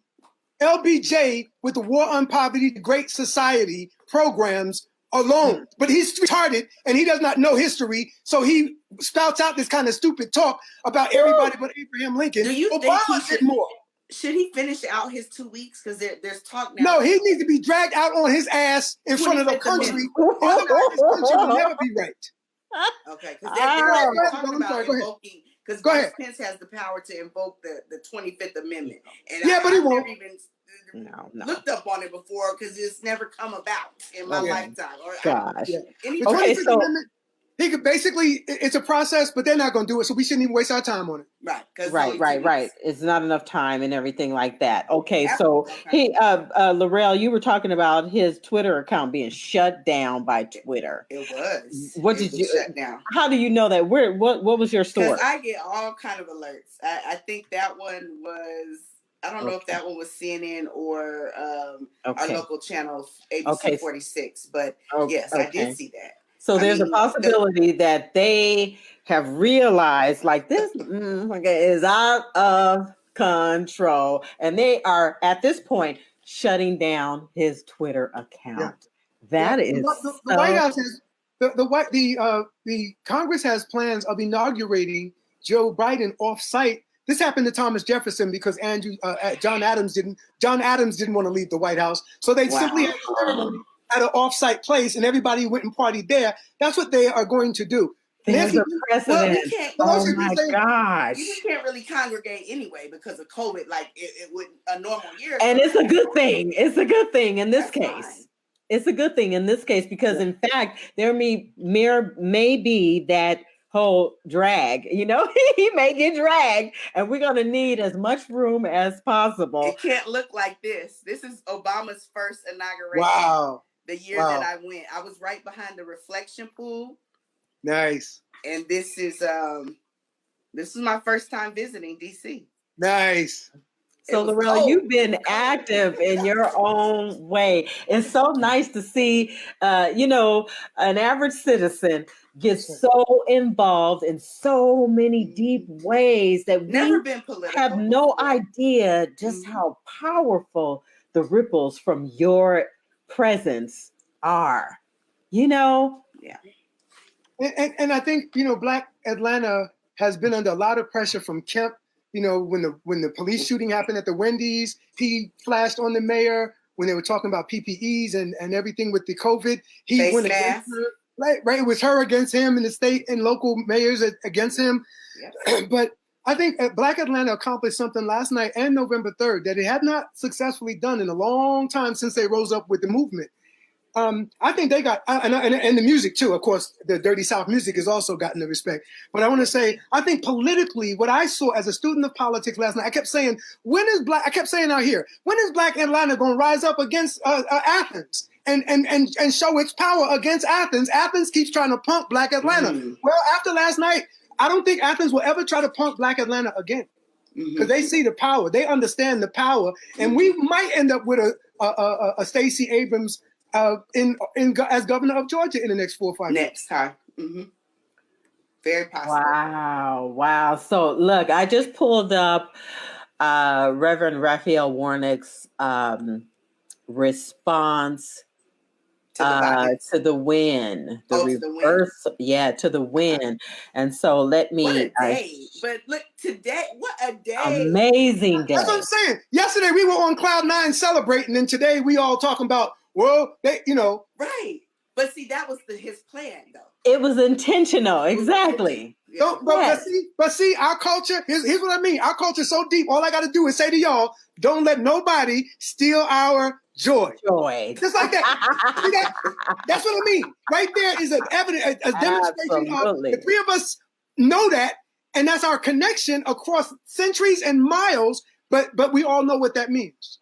LBJ with the War on Poverty, the Great Society programs alone. But he's retarded and he does not know history. So he spouts out this kind of stupid talk about everybody but Abraham Lincoln. Do you Obama think did more. Should he finish out his 2 weeks? Because there's talk now. No, he needs to be dragged out on his ass in front of the country. Otherwise, this country will never be right. Okay, because they're talking about invoking, because Pence has the power to invoke the 25th Amendment. And but he won't. Never even looked up on it before, because it's never come about in my lifetime. Gosh. The 25th Amendment, He could basically, it's a process, but they're not going to do it, so we shouldn't even waste our time on it. Right. Right. It's not enough time and everything like that. Okay, Yeah. so Okay. Larell, you were talking about his Twitter account being shut down by Twitter. It was. What It did was you? shut down? How do you know that? What was your Because source? I get all kind of alerts. I think that one was. I don't know if that one was CNN or our local channel, ABC 46. But yes, I did see that. So there's a possibility that they have realized like this is out of control, and they are at this point shutting down his Twitter account. That is the White House has the Congress has plans of inaugurating Joe Biden off-site. This happened to Thomas Jefferson because John Adams didn't want to leave the White House, so they simply had a ceremony at an off-site place, and everybody went and partied there. That's what they are going to do. There's a precedent. Well, oh my gosh! You can't really congregate anyway because of COVID, like it would a normal year. And it's a good thing. It's a good thing in this case. Fine. It's a good thing in this case because, in fact, there may be that whole drag. You know, he may get dragged, and we're going to need as much room as possible. It can't look like this. This is Obama's first inauguration. Wow. The year that I went, I was right behind the reflection pool. Nice. And this is my first time visiting DC. Nice. So Larell, you've been active in your own way. It's so nice to see, an average citizen get so involved in so many deep ways that we have no idea just how powerful the ripples from your presence are. Yeah. And I think, Black Atlanta has been under a lot of pressure from Kemp. When the police shooting happened at the Wendy's, he flashed on the mayor when they were talking about PPEs and everything with the COVID. He went against her. Right. It was her against him and the state and local mayors against him. Yep. But I think Black Atlanta accomplished something last night and November 3rd that it had not successfully done in a long time since they rose up with the movement. I think they got, and the music too, of course, the Dirty South music has also gotten the respect. But I want to say, I think politically, what I saw as a student of politics last night, I kept saying out here, when is Black Atlanta going to rise up against Athens and show its power against Athens? Athens keeps trying to punk Black Atlanta. Mm-hmm. Well, after last night, I don't think Athens will ever try to punk Black Atlanta again because they see the power. They understand the power. And we might end up with a Stacey Abrams as governor of Georgia in the next 4 or 5 years. Next time. Mm-hmm. Very possible. Wow. So look, I just pulled up Reverend Raphael Warnock's response to the win. To the win. And so let me. What a day. But look, today, what a day. Amazing day. That's what I'm saying. Yesterday we were on cloud 9 celebrating, and today we all talking about, well, Right. But see, that was his plan, though. It was intentional. Exactly. Yeah. But see, our culture, here's what I mean. Our culture is so deep. All I got to do is say to y'all, don't let nobody steal our joy. Just like that. See, that's what I mean. Right there is a demonstration of the three of us know that, and that's our connection across centuries and miles, but we all know what that means.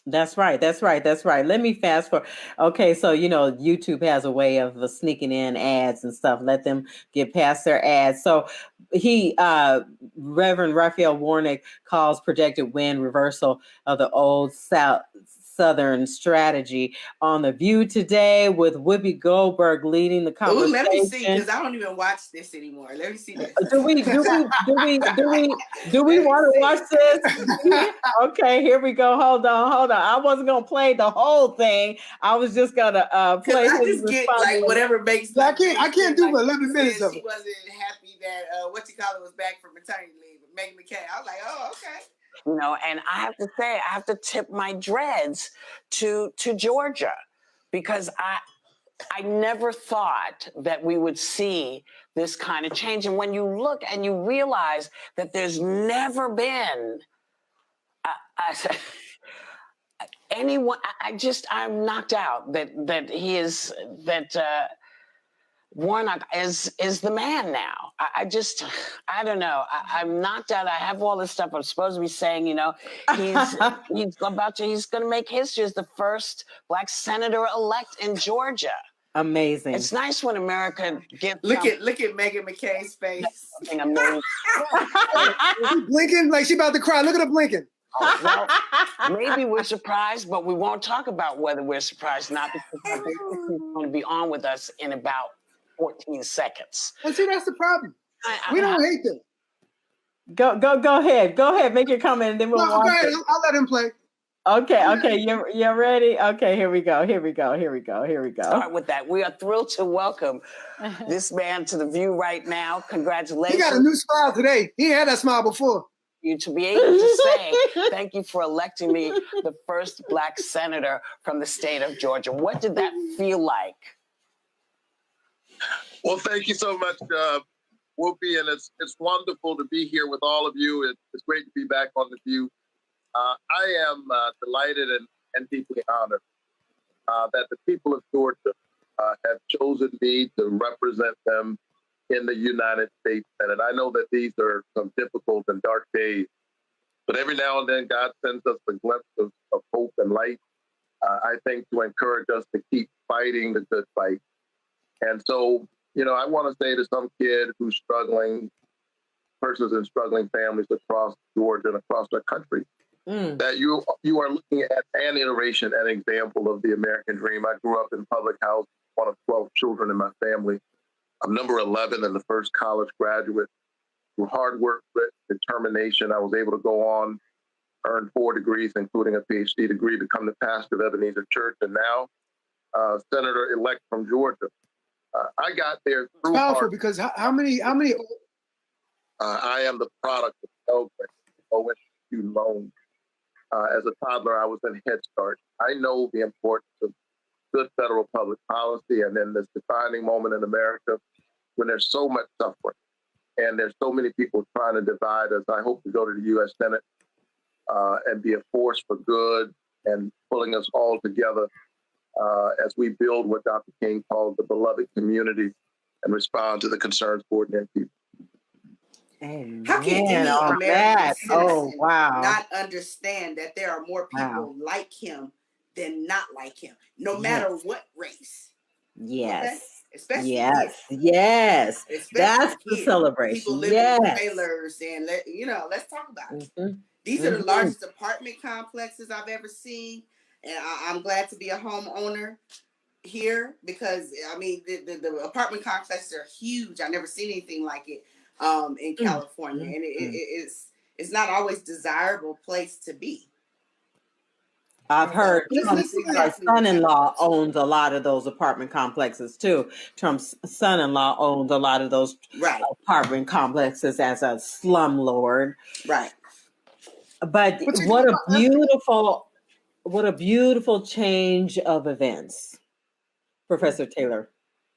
That's right. Let me fast forward. Okay, so YouTube has a way of sneaking in ads and stuff. Let them get past their ads. So Reverend Raphael Warnock calls projected win reversal of the old Southern strategy on The View today with Whoopi Goldberg leading the conversation. Ooh, let me see, because I don't even watch this anymore. Let me see this. Do we want to watch this? Okay, here we go. Hold on. I wasn't gonna play the whole thing. I was just gonna play. I just get whatever makes. I can't do 11 minutes of it. She wasn't happy that was back from maternity leave with Meghan McCain. I was like, oh, okay. And I have to say, I have to tip my dreads to Georgia, because I never thought that we would see this kind of change. And when you look and you realize that there's never been anyone, I'm knocked out that Warnock is the man now. I don't know. I'm knocked out. I have all this stuff I'm supposed to be saying, you know. He's going to make history as the first Black senator elect in Georgia. Amazing. It's nice when America gets Look at Meghan McCain's face. something amazing. She blinking like she about to cry. Look at her blinking. Well, maybe we're surprised, but we won't talk about whether we're surprised or not, because he's going to be on with us in about 14 seconds. Well, see, that's the problem. We don't hate them. Go ahead. Go ahead. Make your comment, and then we'll No, watch go ahead. it. I'll let him play. Okay. You're ready? Okay, here we go. Start with that. We are thrilled to welcome this man to The View right now. Congratulations. He got a new smile today. He had that smile before. You to be able to say, thank you for electing me the first Black senator from the state of Georgia. What did that feel like? Well, thank you so much, Whoopi, and it's wonderful to be here with all of you. It's great to be back on The View. I am delighted and deeply honored that the people of Georgia have chosen me to represent them in the United States Senate. I know that these are some difficult and dark days, but every now and then God sends us a glimpse of hope and light, I think, to encourage us to keep fighting the good fight. And so, you know, I want to say to some kid who's struggling, persons in struggling families across Georgia and across the country, that you are looking at an iteration, an example of the American dream. I grew up in public house, one of 12 children in my family. I'm number 11 and the first college graduate. Through hard work, grit, determination, I was able to go on, earn 4 degrees, including a PhD degree, become the pastor of Ebenezer Church, and now senator-elect from Georgia. I got there through It's powerful hard. because how many? I am the product of Pell Grant, student loans. As a toddler, I was in Head Start. I know the importance of good federal public policy, and then this defining moment in America when there's so much suffering and there's so many people trying to divide us. I hope to go to the U.S. Senate and be a force for good and pulling us all together as we build what Dr. King called the beloved community and respond to the concerns of ordinary people. How can any American citizen wow. not understand that there are more people like him than not like him, no matter what race? Yes. Okay? Especially Yes. That's the celebration. People living in trailers, and let's talk about it. These are the largest apartment complexes I've ever seen, and I'm glad to be a homeowner here because I mean the apartment complexes are huge. I've never seen anything like it in California, and it's not always a desirable place to be. I've heard Trump's son-in-law owns a lot of those apartment complexes too. Trump's son-in-law owns a lot of those apartment complexes as a slumlord. Right. But what a beautiful change of events, Professor Taylor.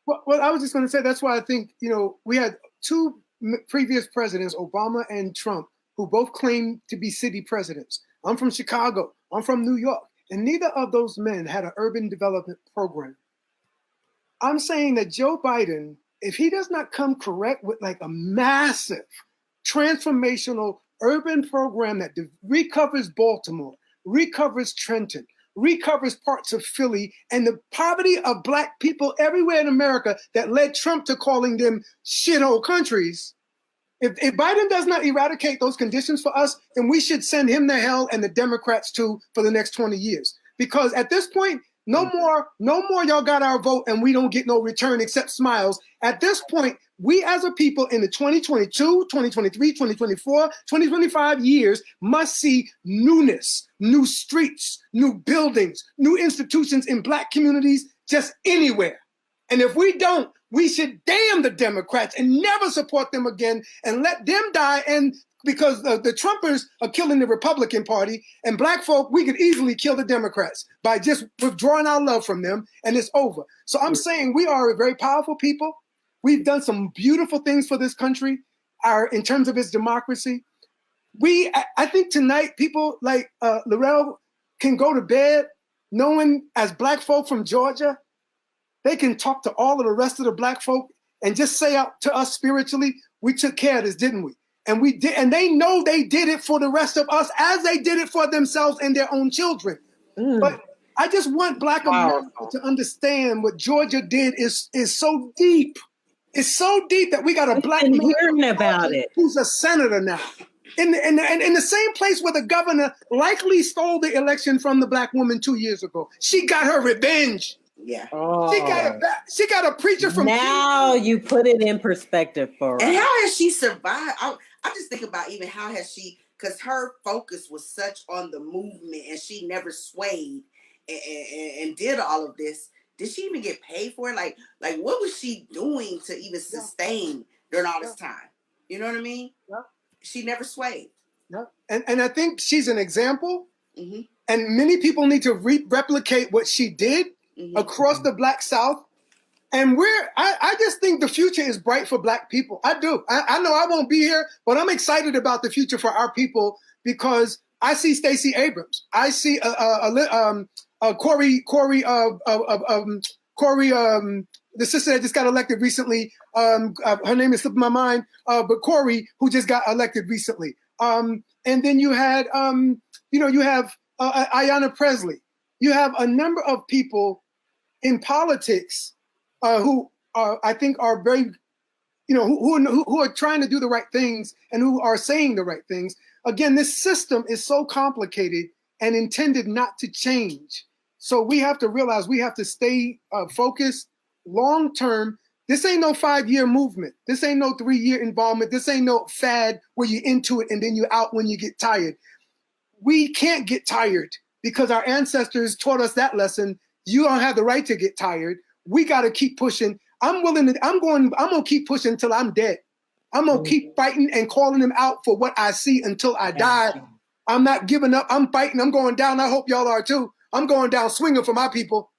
Well, I was just going to say that's why I think we had 2 previous presidents, Obama and Trump, who both claimed to be city presidents. I'm from Chicago. I'm from New York. And neither of those men had an urban development program. I'm saying that Joe Biden, if he does not come correct with like a massive transformational urban program that recovers Baltimore, recovers Trenton, recovers parts of Philly, and the poverty of Black people everywhere in America that led Trump to calling them shithole countries. If Biden does not eradicate those conditions for us, then we should send him to hell and the Democrats too for the next 20 years. Because at this point, no more y'all got our vote and we don't get no return except smiles. At this point, we as a people in the 2022, 2023, 2024, 2025 years must see newness, new streets, new buildings, new institutions in Black communities, just anywhere. And if we don't, we should damn the Democrats and never support them again and let them die. And because the Trumpers are killing the Republican Party, and Black folk, we could easily kill the Democrats by just withdrawing our love from them, and it's over. So I'm saying we are a very powerful people. We've done some beautiful things for this country, in terms of its democracy. I think tonight people like Larell can go to bed knowing, as Black folk from Georgia, they can talk to all of the rest of the black folk and just say out to us spiritually, we took care of this, didn't we? And we did, and they know they did it for the rest of us as they did it for themselves and their own children. But I just want Black America to understand what Georgia did is so deep. It's so deep that we got a black man hearing about it who's a senator now. In the same place where the governor likely stole the election from the black woman 2 years ago. She got her revenge. Yeah. She got a preacher from now you put it in perspective for her. And how has she survived? I just think about even how has she, because her focus was such on the movement and she never swayed and did all of this. Did she even get paid for it? Like what was she doing to even sustain during all this time? You know what I mean? Yeah. She never swayed. Yeah. And I think she's an example. Mm-hmm. And many people need to replicate what she did across the Black South. And I just think the future is bright for Black people. I do. I know I won't be here, but I'm excited about the future for our people because I see Stacey Abrams. I see Corey, the sister that just got elected recently. Her name is slipping my mind, but Corey, who just got elected recently. And then you had, you have Ayanna Presley. You have a number of people in politics who I think are very, who are trying to do the right things and who are saying the right things. Again, this system is so complicated and intended not to change. So we have to realize we have to stay focused long term. This ain't no 5-year movement. This ain't no 3-year involvement. This ain't no fad where you're into it and then you're out when you get tired. We can't get tired because our ancestors taught us that lesson. You don't have the right to get tired. We got to keep pushing. I'm going to keep pushing until I'm dead. I'm going to keep fighting and calling them out for what I see until I die. I'm not giving up. I'm fighting. I'm going down. I hope y'all are too. I'm going down swinging for my people.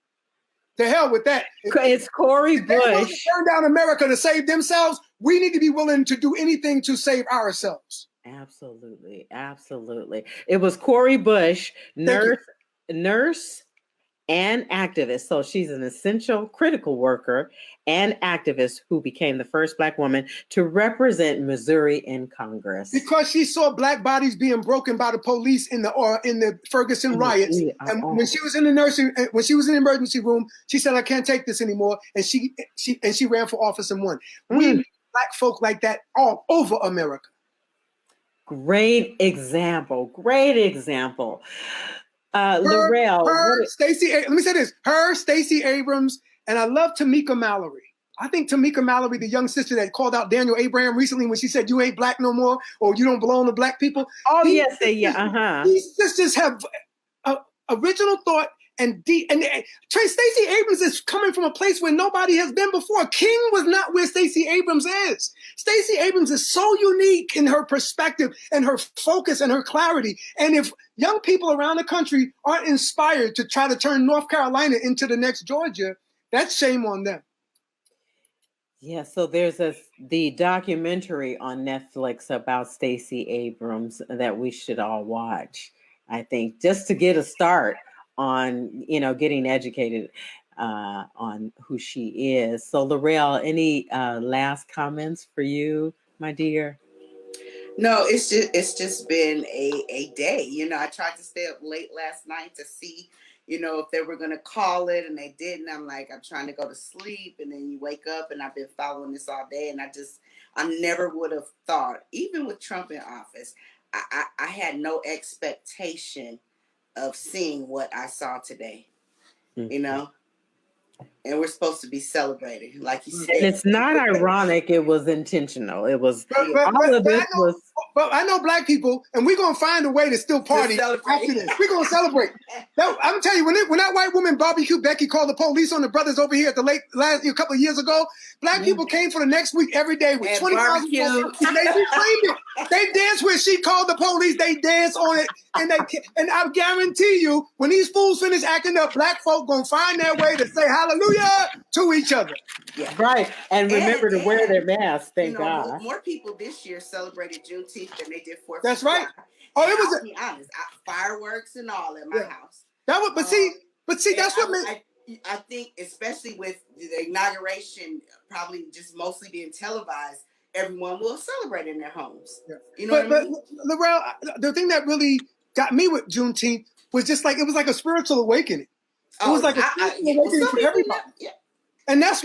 To hell with that. It's Cori Bush. They want to turn down America to save themselves. We need to be willing to do anything to save ourselves. Absolutely. Absolutely. It was Cori Bush, nurse and activist. So she's an essential critical worker and activist who became the first Black woman to represent Missouri in Congress. Because she saw Black bodies being broken by the police in the Ferguson riots. And when she was in the emergency room, she said, I can't take this anymore. And she ran for office and won. We need Black folk like that all over America. Great example. Great example. Larell. Let me say this. Stacey Abrams, and I love Tamika Mallory. I think Tamika Mallory, the young sister that called out Daniel Abraham recently when she said, you ain't Black no more, or you don't belong to Black people. Oh, yes. Yeah. These sisters have original thought and deep. And Stacey Abrams is coming from a place where nobody has been before. King was not where Stacey Abrams is. Stacey Abrams is so unique in her perspective and her focus and her clarity. And if young people around the country aren't inspired to try to turn North Carolina into the next Georgia, that's shame on them. Yeah, so there's the documentary on Netflix about Stacey Abrams that we should all watch, I think, just to get a start on, getting educated on who she is. So Larell, any last comments for you, my dear? No, it's just been a day. I tried to stay up late last night to see, if they were going to call it, and they didn't. I'm trying to go to sleep, and then you wake up, and I've been following this all day, and I never would have thought, even with Trump in office, I had no expectation of seeing what I saw today, and we're supposed to be celebrating, like you said. And it's not ironic; it was intentional. It was But I know Black people, and we're gonna find a way to still party after this. We're gonna celebrate. I'm telling you, when that white woman barbecue Becky called the police on the brothers over here at the a couple of years ago, Black people came for the next week every day with 20,000. They reclaimed it. They danced when she called the police. They danced on it, and I guarantee you, when these fools finish acting up, Black folk gonna find their way to say hallelujah to each other. Yeah. Right, and remember to wear their masks. Thank God. More people this year celebrated Juneteenth than they did 4th. That's right. Oh, it was. I'll be honest, fireworks and all at my house. That was, but see, that's what made. I think, especially with the inauguration probably just mostly being televised, everyone will celebrate in their homes. Yeah. You know what I mean? But Larell, the thing that really got me with Juneteenth was just like, it was like a spiritual awakening. It was like a spiritual awakening for everybody. Yeah. And that's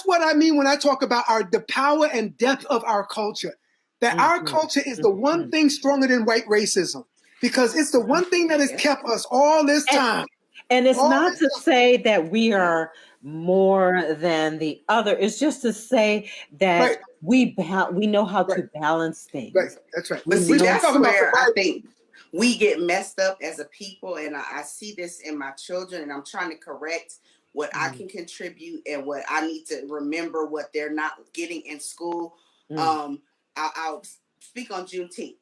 what I mean when I talk about the power and depth of our culture. That our culture is the one thing stronger than white racism, because it's the one thing that has kept us all this time. And it's not to say that we are more than the other. It's just to say that we know how to balance things. Right, that's right. But see, that's where I think we get messed up as a people, and I see this in my children, and I'm trying to correct what I can contribute and what I need to remember what they're not getting in school. I'll speak on Juneteenth.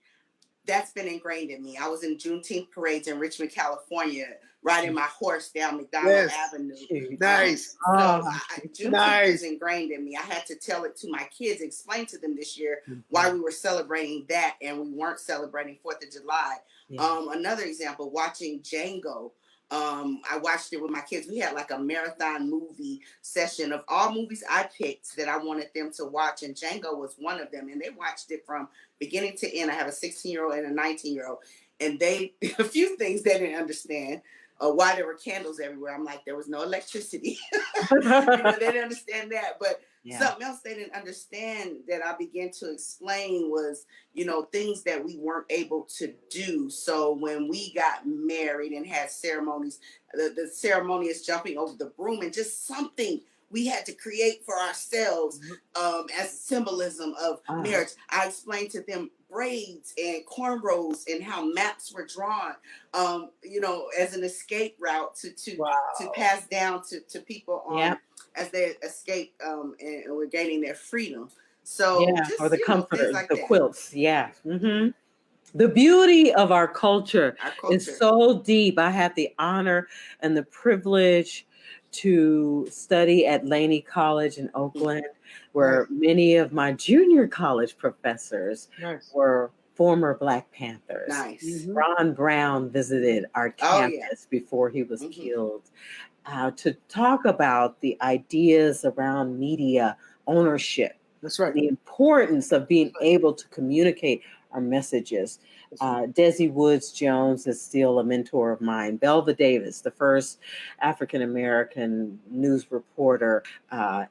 That's been ingrained in me. I was in Juneteenth parades in Richmond, California, riding my horse down McDonald Avenue. Nice. Juneteenth is ingrained in me. I had to tell it to my kids, explain to them this year why we were celebrating that and we weren't celebrating 4th of July. Another example, watching Django. I watched it with my kids. We had like a marathon movie session of all movies I picked that I wanted them to watch, and Django was one of them. And they watched it from beginning to end. I have a 16-year-old and a 19-year-old, and a few things they didn't understand. Why there were candles everywhere. I'm like, there was no electricity. They didn't understand that, but something else they didn't understand that I began to explain was, things that we weren't able to do. So when we got married and had ceremonies, the ceremony is jumping over the broom, and just something we had to create for ourselves as symbolism of marriage. I explained to them braids and cornrows and how maps were drawn, as an escape route to pass down to people as they escape and were gaining their freedom. So or the comforter, like the quilts. The beauty of our culture is so deep. I had the honor and the privilege to study at Laney College in Oakland, where many of my junior college professors were former Black Panthers. Ron Brown visited our campus before he was killed to talk about the ideas around media ownership. That's right. The importance of being able to communicate our messages. Desi Woods Jones is still a mentor of mine. Belva Davis, the first African-American news reporter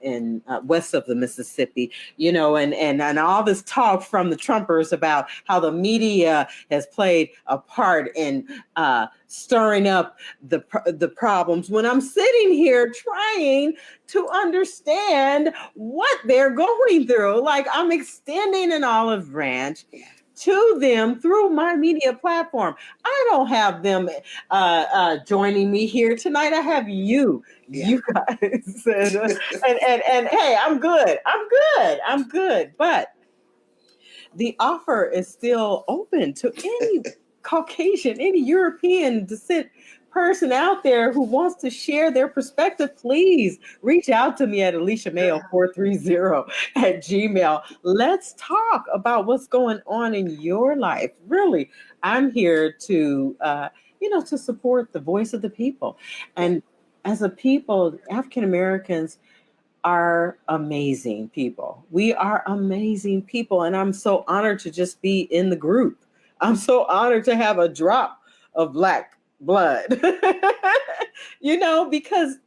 in west of the Mississippi, and all this talk from the Trumpers about how the media has played a part in stirring up the problems, when I'm sitting here trying to understand what they're going through. Like, I'm extending an olive branch to them through my media platform. I don't have them joining me here tonight. I have you guys. and hey, I'm good. But the offer is still open to any Caucasian, any European descent person out there who wants to share their perspective. Please reach out to me at AliciaMayo430@gmail. Let's talk about what's going on in your life. Really, I'm here to to support the voice of the people. And as a people, African Americans are amazing people. We are amazing people, and I'm so honored to just be in the group. I'm so honored to have a drop of Black blood, because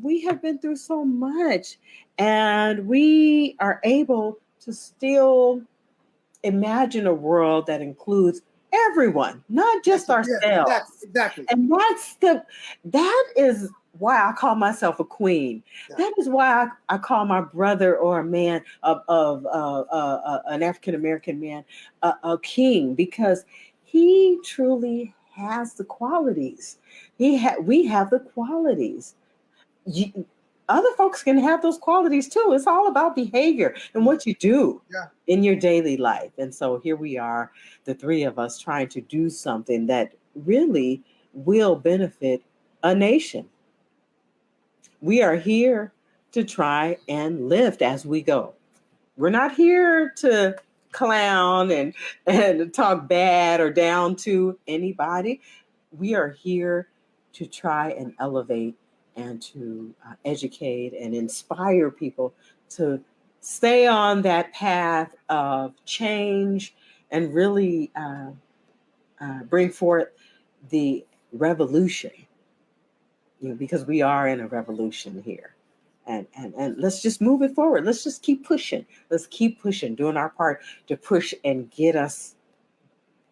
we have been through so much, and we are able to still imagine a world that includes everyone, not just ourselves. Exactly. And that is why I call myself a queen. That is why I call my brother or a man of an African-American man a king, because he truly has the qualities. We have the qualities. Other folks can have those qualities too. It's all about behavior and what you do in your daily life. And so here we are, the three of us, trying to do something that really will benefit a nation. We are here to try and lift as we go. We're not here to clown and talk bad or down to anybody. We are here to try and elevate and to educate and inspire people to stay on that path of change and really bring forth the revolution, because we are in a revolution here. And let's just move it forward. Let's just keep pushing. Let's keep pushing, doing our part to push and get us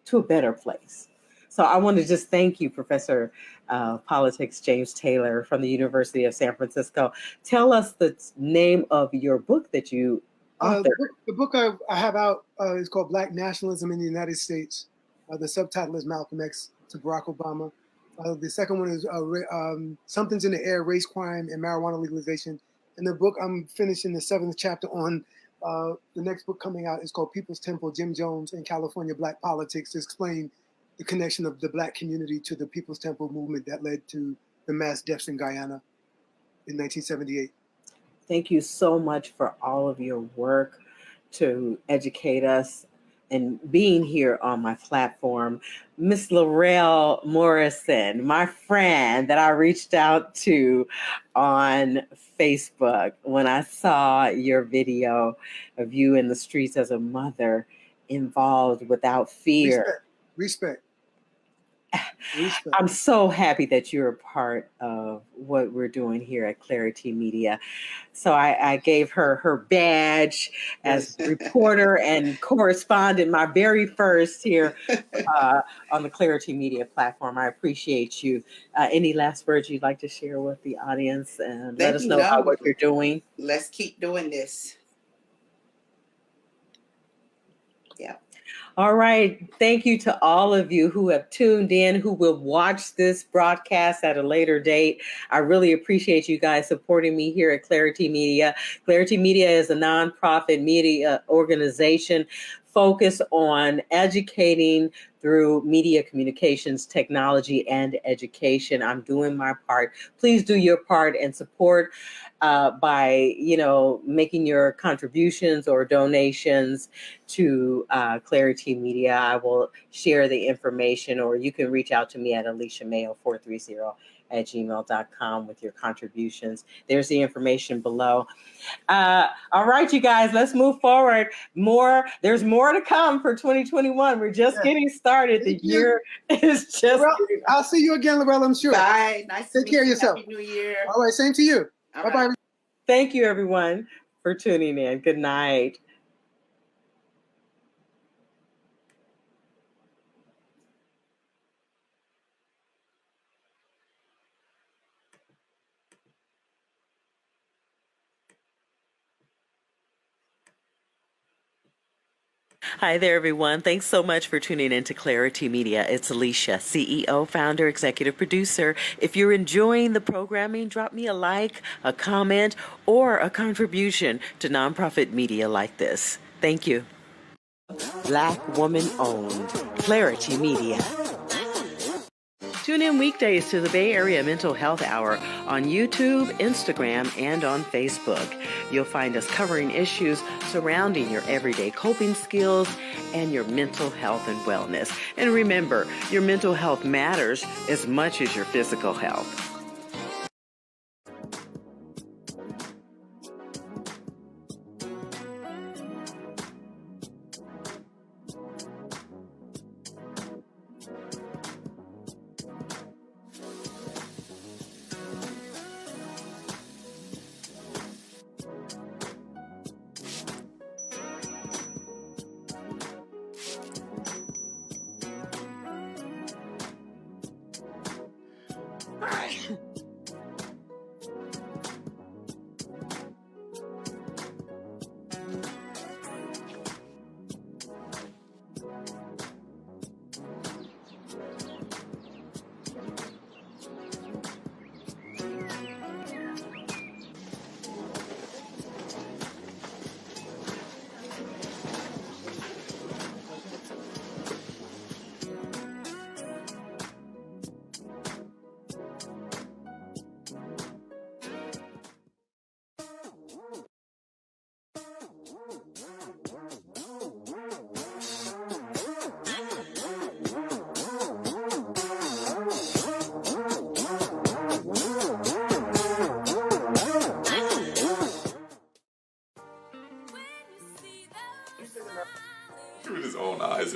to a better place. So I want to just thank you, Professor Politics James Taylor from the University of San Francisco. Tell us the name of your book that you authored. The book I have out is called Black Nationalism in the United States. The subtitle is Malcolm X to Barack Obama. The second one is Something's in the Air, Race, Crime, and Marijuana Legalization. And the book, I'm finishing the 7th chapter on the next book coming out is called People's Temple, Jim Jones and California Black Politics, to explain the connection of the Black community to the People's Temple movement that led to the mass deaths in Guyana in 1978. Thank you so much for all of your work to educate us and being here on my platform. Miss Larell Morrison, my friend that I reached out to on Facebook when I saw your video of you in the streets as a mother, involved without fear. Respect. I'm so happy that you're a part of what we're doing here at Clari-T Media. So I gave her her badge as reporter and correspondent, my very first here on the Clari-T Media platform. I appreciate you. Any last words you'd like to share with the audience and let us know about what you're doing? Let's keep doing this. Yeah. All right. Thank you to all of you who have tuned in, who will watch this broadcast at a later date. I really appreciate you guys supporting me here at Clari-T Media. Clari-T Media is a nonprofit media organization focused on educating through media communications, technology, and education. I'm doing my part. Please do your part and support by, making your contributions or donations to Clari-T Media. I will share the information, or you can reach out to me at aliciamayo430@gmail.com with your contributions. There's the information below. All right, you guys, let's move forward. There's more to come for 2021. We're just getting started. The year is just. I'll see you again, Larell, I'm sure. Bye. Nice to meet you. Take care of yourself. Happy New Year. All right, same to you. Bye-bye. Thank you, everyone, for tuning in. Good night. Hi there, everyone. Thanks so much for tuning in to Clari-T Media. It's Alicia, CEO, founder, executive producer. If you're enjoying the programming, drop me a like, a comment, or a contribution to nonprofit media like this. Thank you. Black woman owned. Clari-T Media. Tune in weekdays to the Bay Area Mental Health Hour on YouTube, Instagram, and on Facebook. You'll find us covering issues surrounding your everyday coping skills and your mental health and wellness. And remember, your mental health matters as much as your physical health.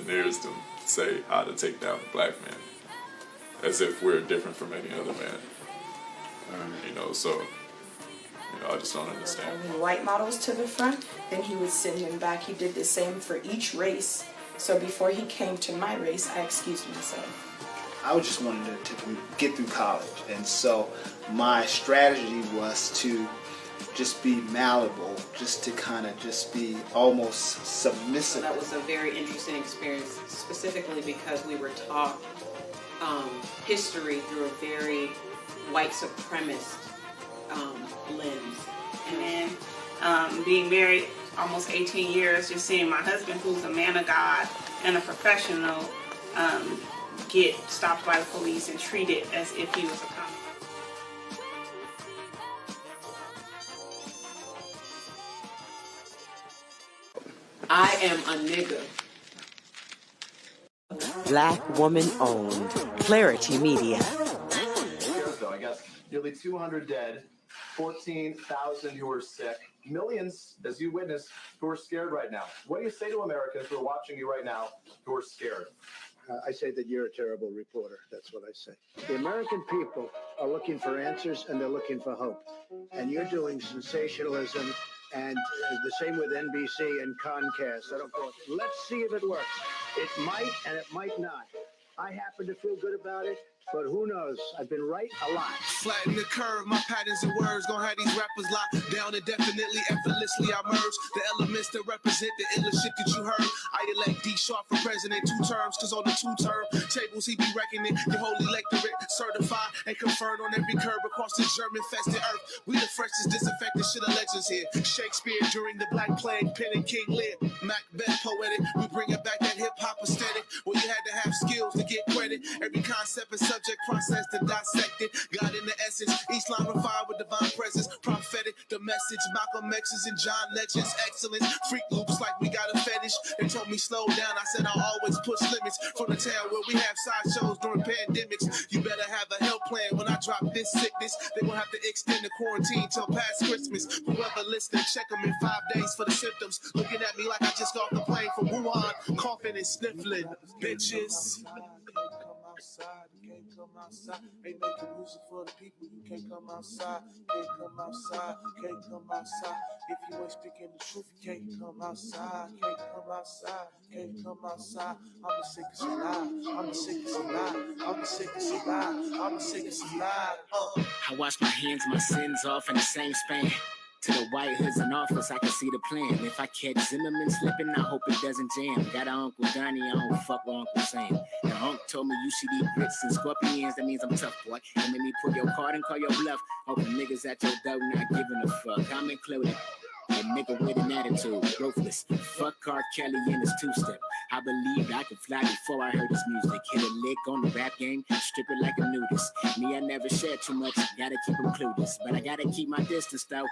engineers to say how to take down a black man, as if we're different from any other man. So I just don't understand. When white models to the front, then he would send them back. He did the same for each race. So before he came to my race, I excused myself. I was just wanting to get through college, and so my strategy was to just be malleable, just to kind of just be almost submissive. So that was a very interesting experience, specifically because we were taught history through a very white supremacist lens. And then being married almost 18 years, just seeing my husband, who's a man of God and a professional, get stopped by the police and treated as if he was a common. I am a nigga. Black woman owned. Clari-T Media. So I guess nearly 200 dead, 14,000 who are sick, millions, as you witnessed, who are scared right now. What do you say to Americans who are watching you right now who are scared? I say that you're a terrible reporter. That's what I say. The American people are looking for answers, and they're looking for hope. And you're doing sensationalism, and the same with NBC and Comcast. I don't go, let's see if it works. It might, and it might not. I happen to feel good about it, but who knows? I've been right a lot. Flatten the curve, my patterns and words gonna have these rappers locked down indefinitely, effortlessly I merge the elements that represent the illest shit that you heard. I elect D Sharp for president 2 terms, cause on the 2-term tables he be reckoning your whole electorate, certified and confirmed on every curb across the German-fested earth. We the freshest disinfected shit of legends here. Shakespeare during the Black Plague, penning King Lear. Macbeth poetic, we bring it back that hip-hop aesthetic, where you had to have skills to get credit. Every concept and subject processed and dissected. God in the essence, each line refined with divine presence. Prophetic, the message, Malcolm X's and John Legends. Excellence, freak loops like we got a fetish. They told me slow down, I said I'll always push limits. From the town where we have sideshows during pandemics. You better have a health plan when I drop this sickness. They will have to extend the quarantine till past Christmas. Whoever listening, check them in 5 days for the symptoms. Looking at me like I just got off the plane from Wuhan, coughing and sniffling. Bitches. Can't come outside. Ain't making music for the people. You can't come outside. Can't come outside. Can't come outside. If you ain't speaking the truth, you can't come outside. Can't come outside. Can't come outside. I'm the sickest alive. I'm the sickest alive. I'm the sickest alive. I'm the sickest alive. I wash my hands, my sins off in the same span. To the White Hoods in office, I can see the plan. If I catch Zimmerman slipping, I hope it doesn't jam. Got an Uncle Donnie, I don't fuck with Uncle Sam. The Unc told me you should eat grits and scorpions. That means I'm tough, boy. That made me pull your card and call your bluff. Hoping niggas at your door not giving a fuck. I'm included. A nigga with an attitude, ruthless. Fuck R. Kelly in his 2-step. I believed I could fly before I heard his music. Hit a lick on the rap game, strip it like a nudist. Me, I never shared too much, gotta keep him clueless. But I gotta keep my distance though.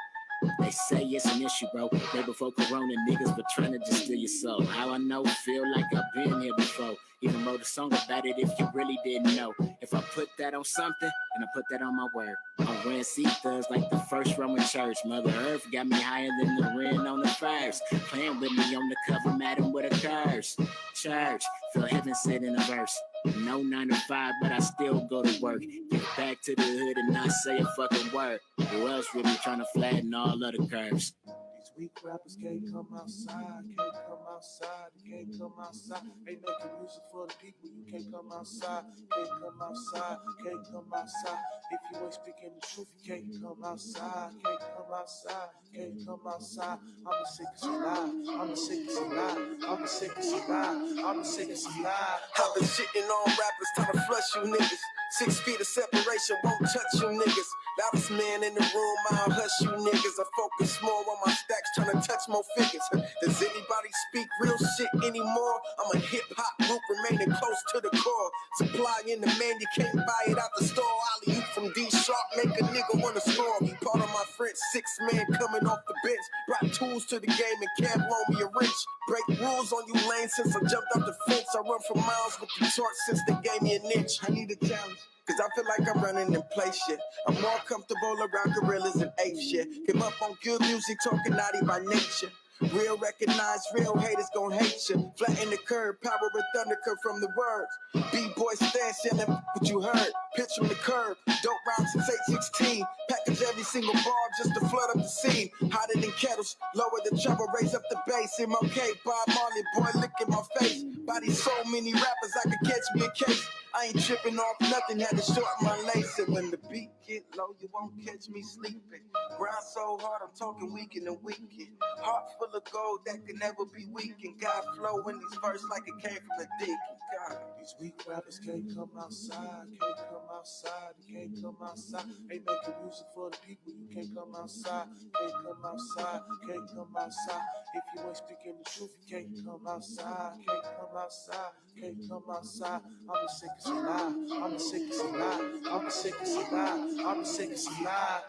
They say it's an issue, bro. Way before Corona, niggas were trying to just steal your soul. How I know, feel like I've been here before. Even wrote a song about it if you really didn't know. If I put that on something, then I put that on my word. I'm wearing thugs like the first Roman church. Mother Earth got me higher than the rain on the fires. Playing with me on the cover, Madam with a curse. Church, feel heaven said in a verse. No 9 to 5, but I still go to work. Get back to the hood and not say a fucking word. Who else really trying to flatten all of the curves? These weak rappers can't come outside. Can't come outside. Can't come outside. Ain't making music for the people. You can't come outside. Can't come outside. Can't come outside. If you ain't speaking the truth, you can't come outside. Can't come outside. Can't come outside. I'm the sickest alive. I'm the sickest alive. I'm the sickest alive. I'm the sickest alive. I've been shitting on rappers, trying to flush you niggas. 6 feet of separation won't touch you niggas. Loudest man in the room, I'll hush you niggas. I focus more on my stacks, trying to touch more figures. Does anybody speak real shit anymore? I'm a hip-hop group remaining close to the core. Supply in the man, you can't buy it out the store. Alley you from D Sharp, make a nigga wanna score. Part of my French 6-man coming off the bench. Brought tools to the game and can't loan me a wrench. Break rules on you lane since I jumped off the fence. I run for miles with the torch since they gave me an inch. I need a challenge. Cause I feel like I'm running in place shit. I'm more comfortable around gorillas and apes shit. Came up on good music, talking naughty by nature. Real recognize, real haters gon' hate you. Flatten the curve, power and thunder come from the words. B-boy stand selling what you heard. Pitch from the curb, dope rounds since 816. Package every single bar just to flood up the scene. Hotter than kettles, lower the treble, raise up the bass. MLK, Bob Marley, boy, look at my face. Body so many rappers, I could catch me a case. I ain't tripping off nothing, had to shorten my lace. And when the beat get low, you won't catch me sleeping. Grind so hard, I'm talking weekend and weekend. Heart full of gold that can never be weakened. God flow in these verses like it came from the dick. God. These weak rappers can't come outside, can't come outside, you can't come outside. Ain't making music for the people, you can't come outside, can't come outside, can't come outside. If you ain't speaking the truth, you can't come outside, can't come outside, can't come outside. I'm the sickest alive, I'm the sickest alive, I'm the sickest alive, I'm the sickest alive.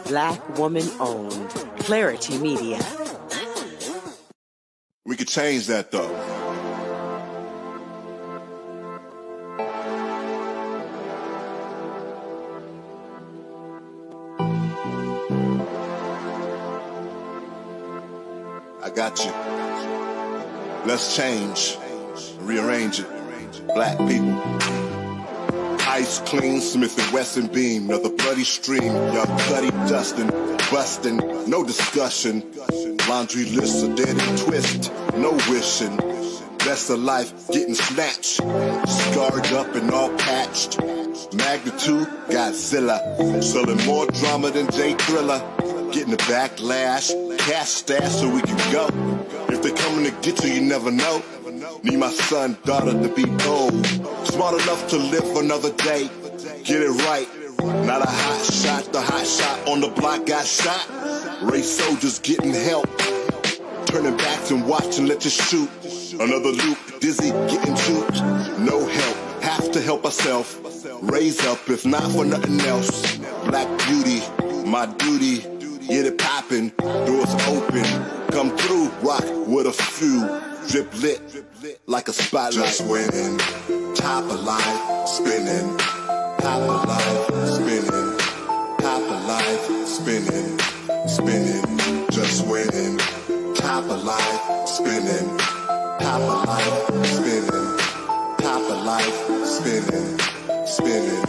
Black woman owned. Clari-T Media. We could change that though. I got you. Let's change, rearrange it. Black people. Ice clean, Smith & Wesson beam, another bloody stream. Young Cuddy dustin', bustin', no discussion. Laundry lists are dead and twist, no wishing. Best of life getting snatched, scarred up and all patched. Magnitude, Godzilla, selling more drama than J Thriller. Getting the backlash, cash stash so we can go. If they coming to get you, you never know. Need my son, daughter to be bold. Smart enough to live another day. Get it right. Not a hot shot, the hot shot on the block got shot. Race soldiers getting help. Turning backs and watching, let you shoot. Another loop, dizzy, getting juked. No help, have to help ourselves. Raise up, if not for nothing else. Black beauty, my duty. Get it poppin', doors open. Come through, rock with a few. Drip lit, like a spotlight. Just winning, top of life, spinning. Top of life, spinning. Top of life, spinning. Spinning, just winning. Top of life, spinning. Top of life, spinning. Top of life, spinning. Spinning.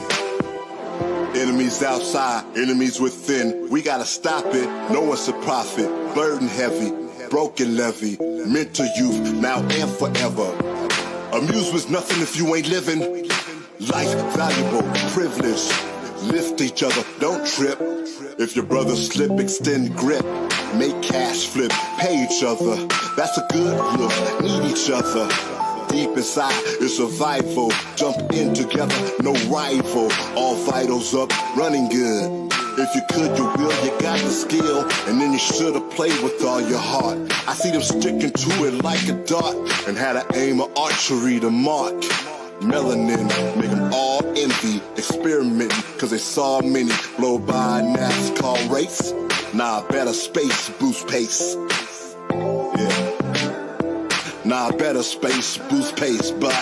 Enemies outside, enemies within. We gotta stop it, no one's a prophet. Burden heavy, broken levee. Mental youth, now and forever. Amusement's nothing if you ain't living. Life valuable, privilege. Lift each other, don't trip. If your brother slip, extend grip. Make cash flip, pay each other. That's a good look, need each other. Deep inside is survival. Jump in together, no rival. All vitals up, running good. If you could, you will, you got the skill. And then you should've played with all your heart. I see them sticking to it like a dart. And had an aim of archery to mark. Melanin, make them all envy. Experimenting, cause they saw many blow by a NASCAR race. Nah, better space, boost pace. Yeah. Nah, better space, boost pace, but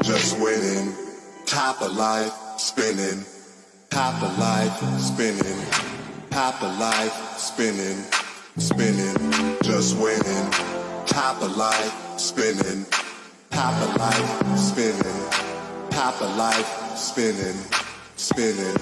just winning. Top of life, spinning. Top of life, spinning. Top of life, spinning. Spinning, just winning. Top of life, spinning. Top of life, spinning. Top of life, spinning. Spinning.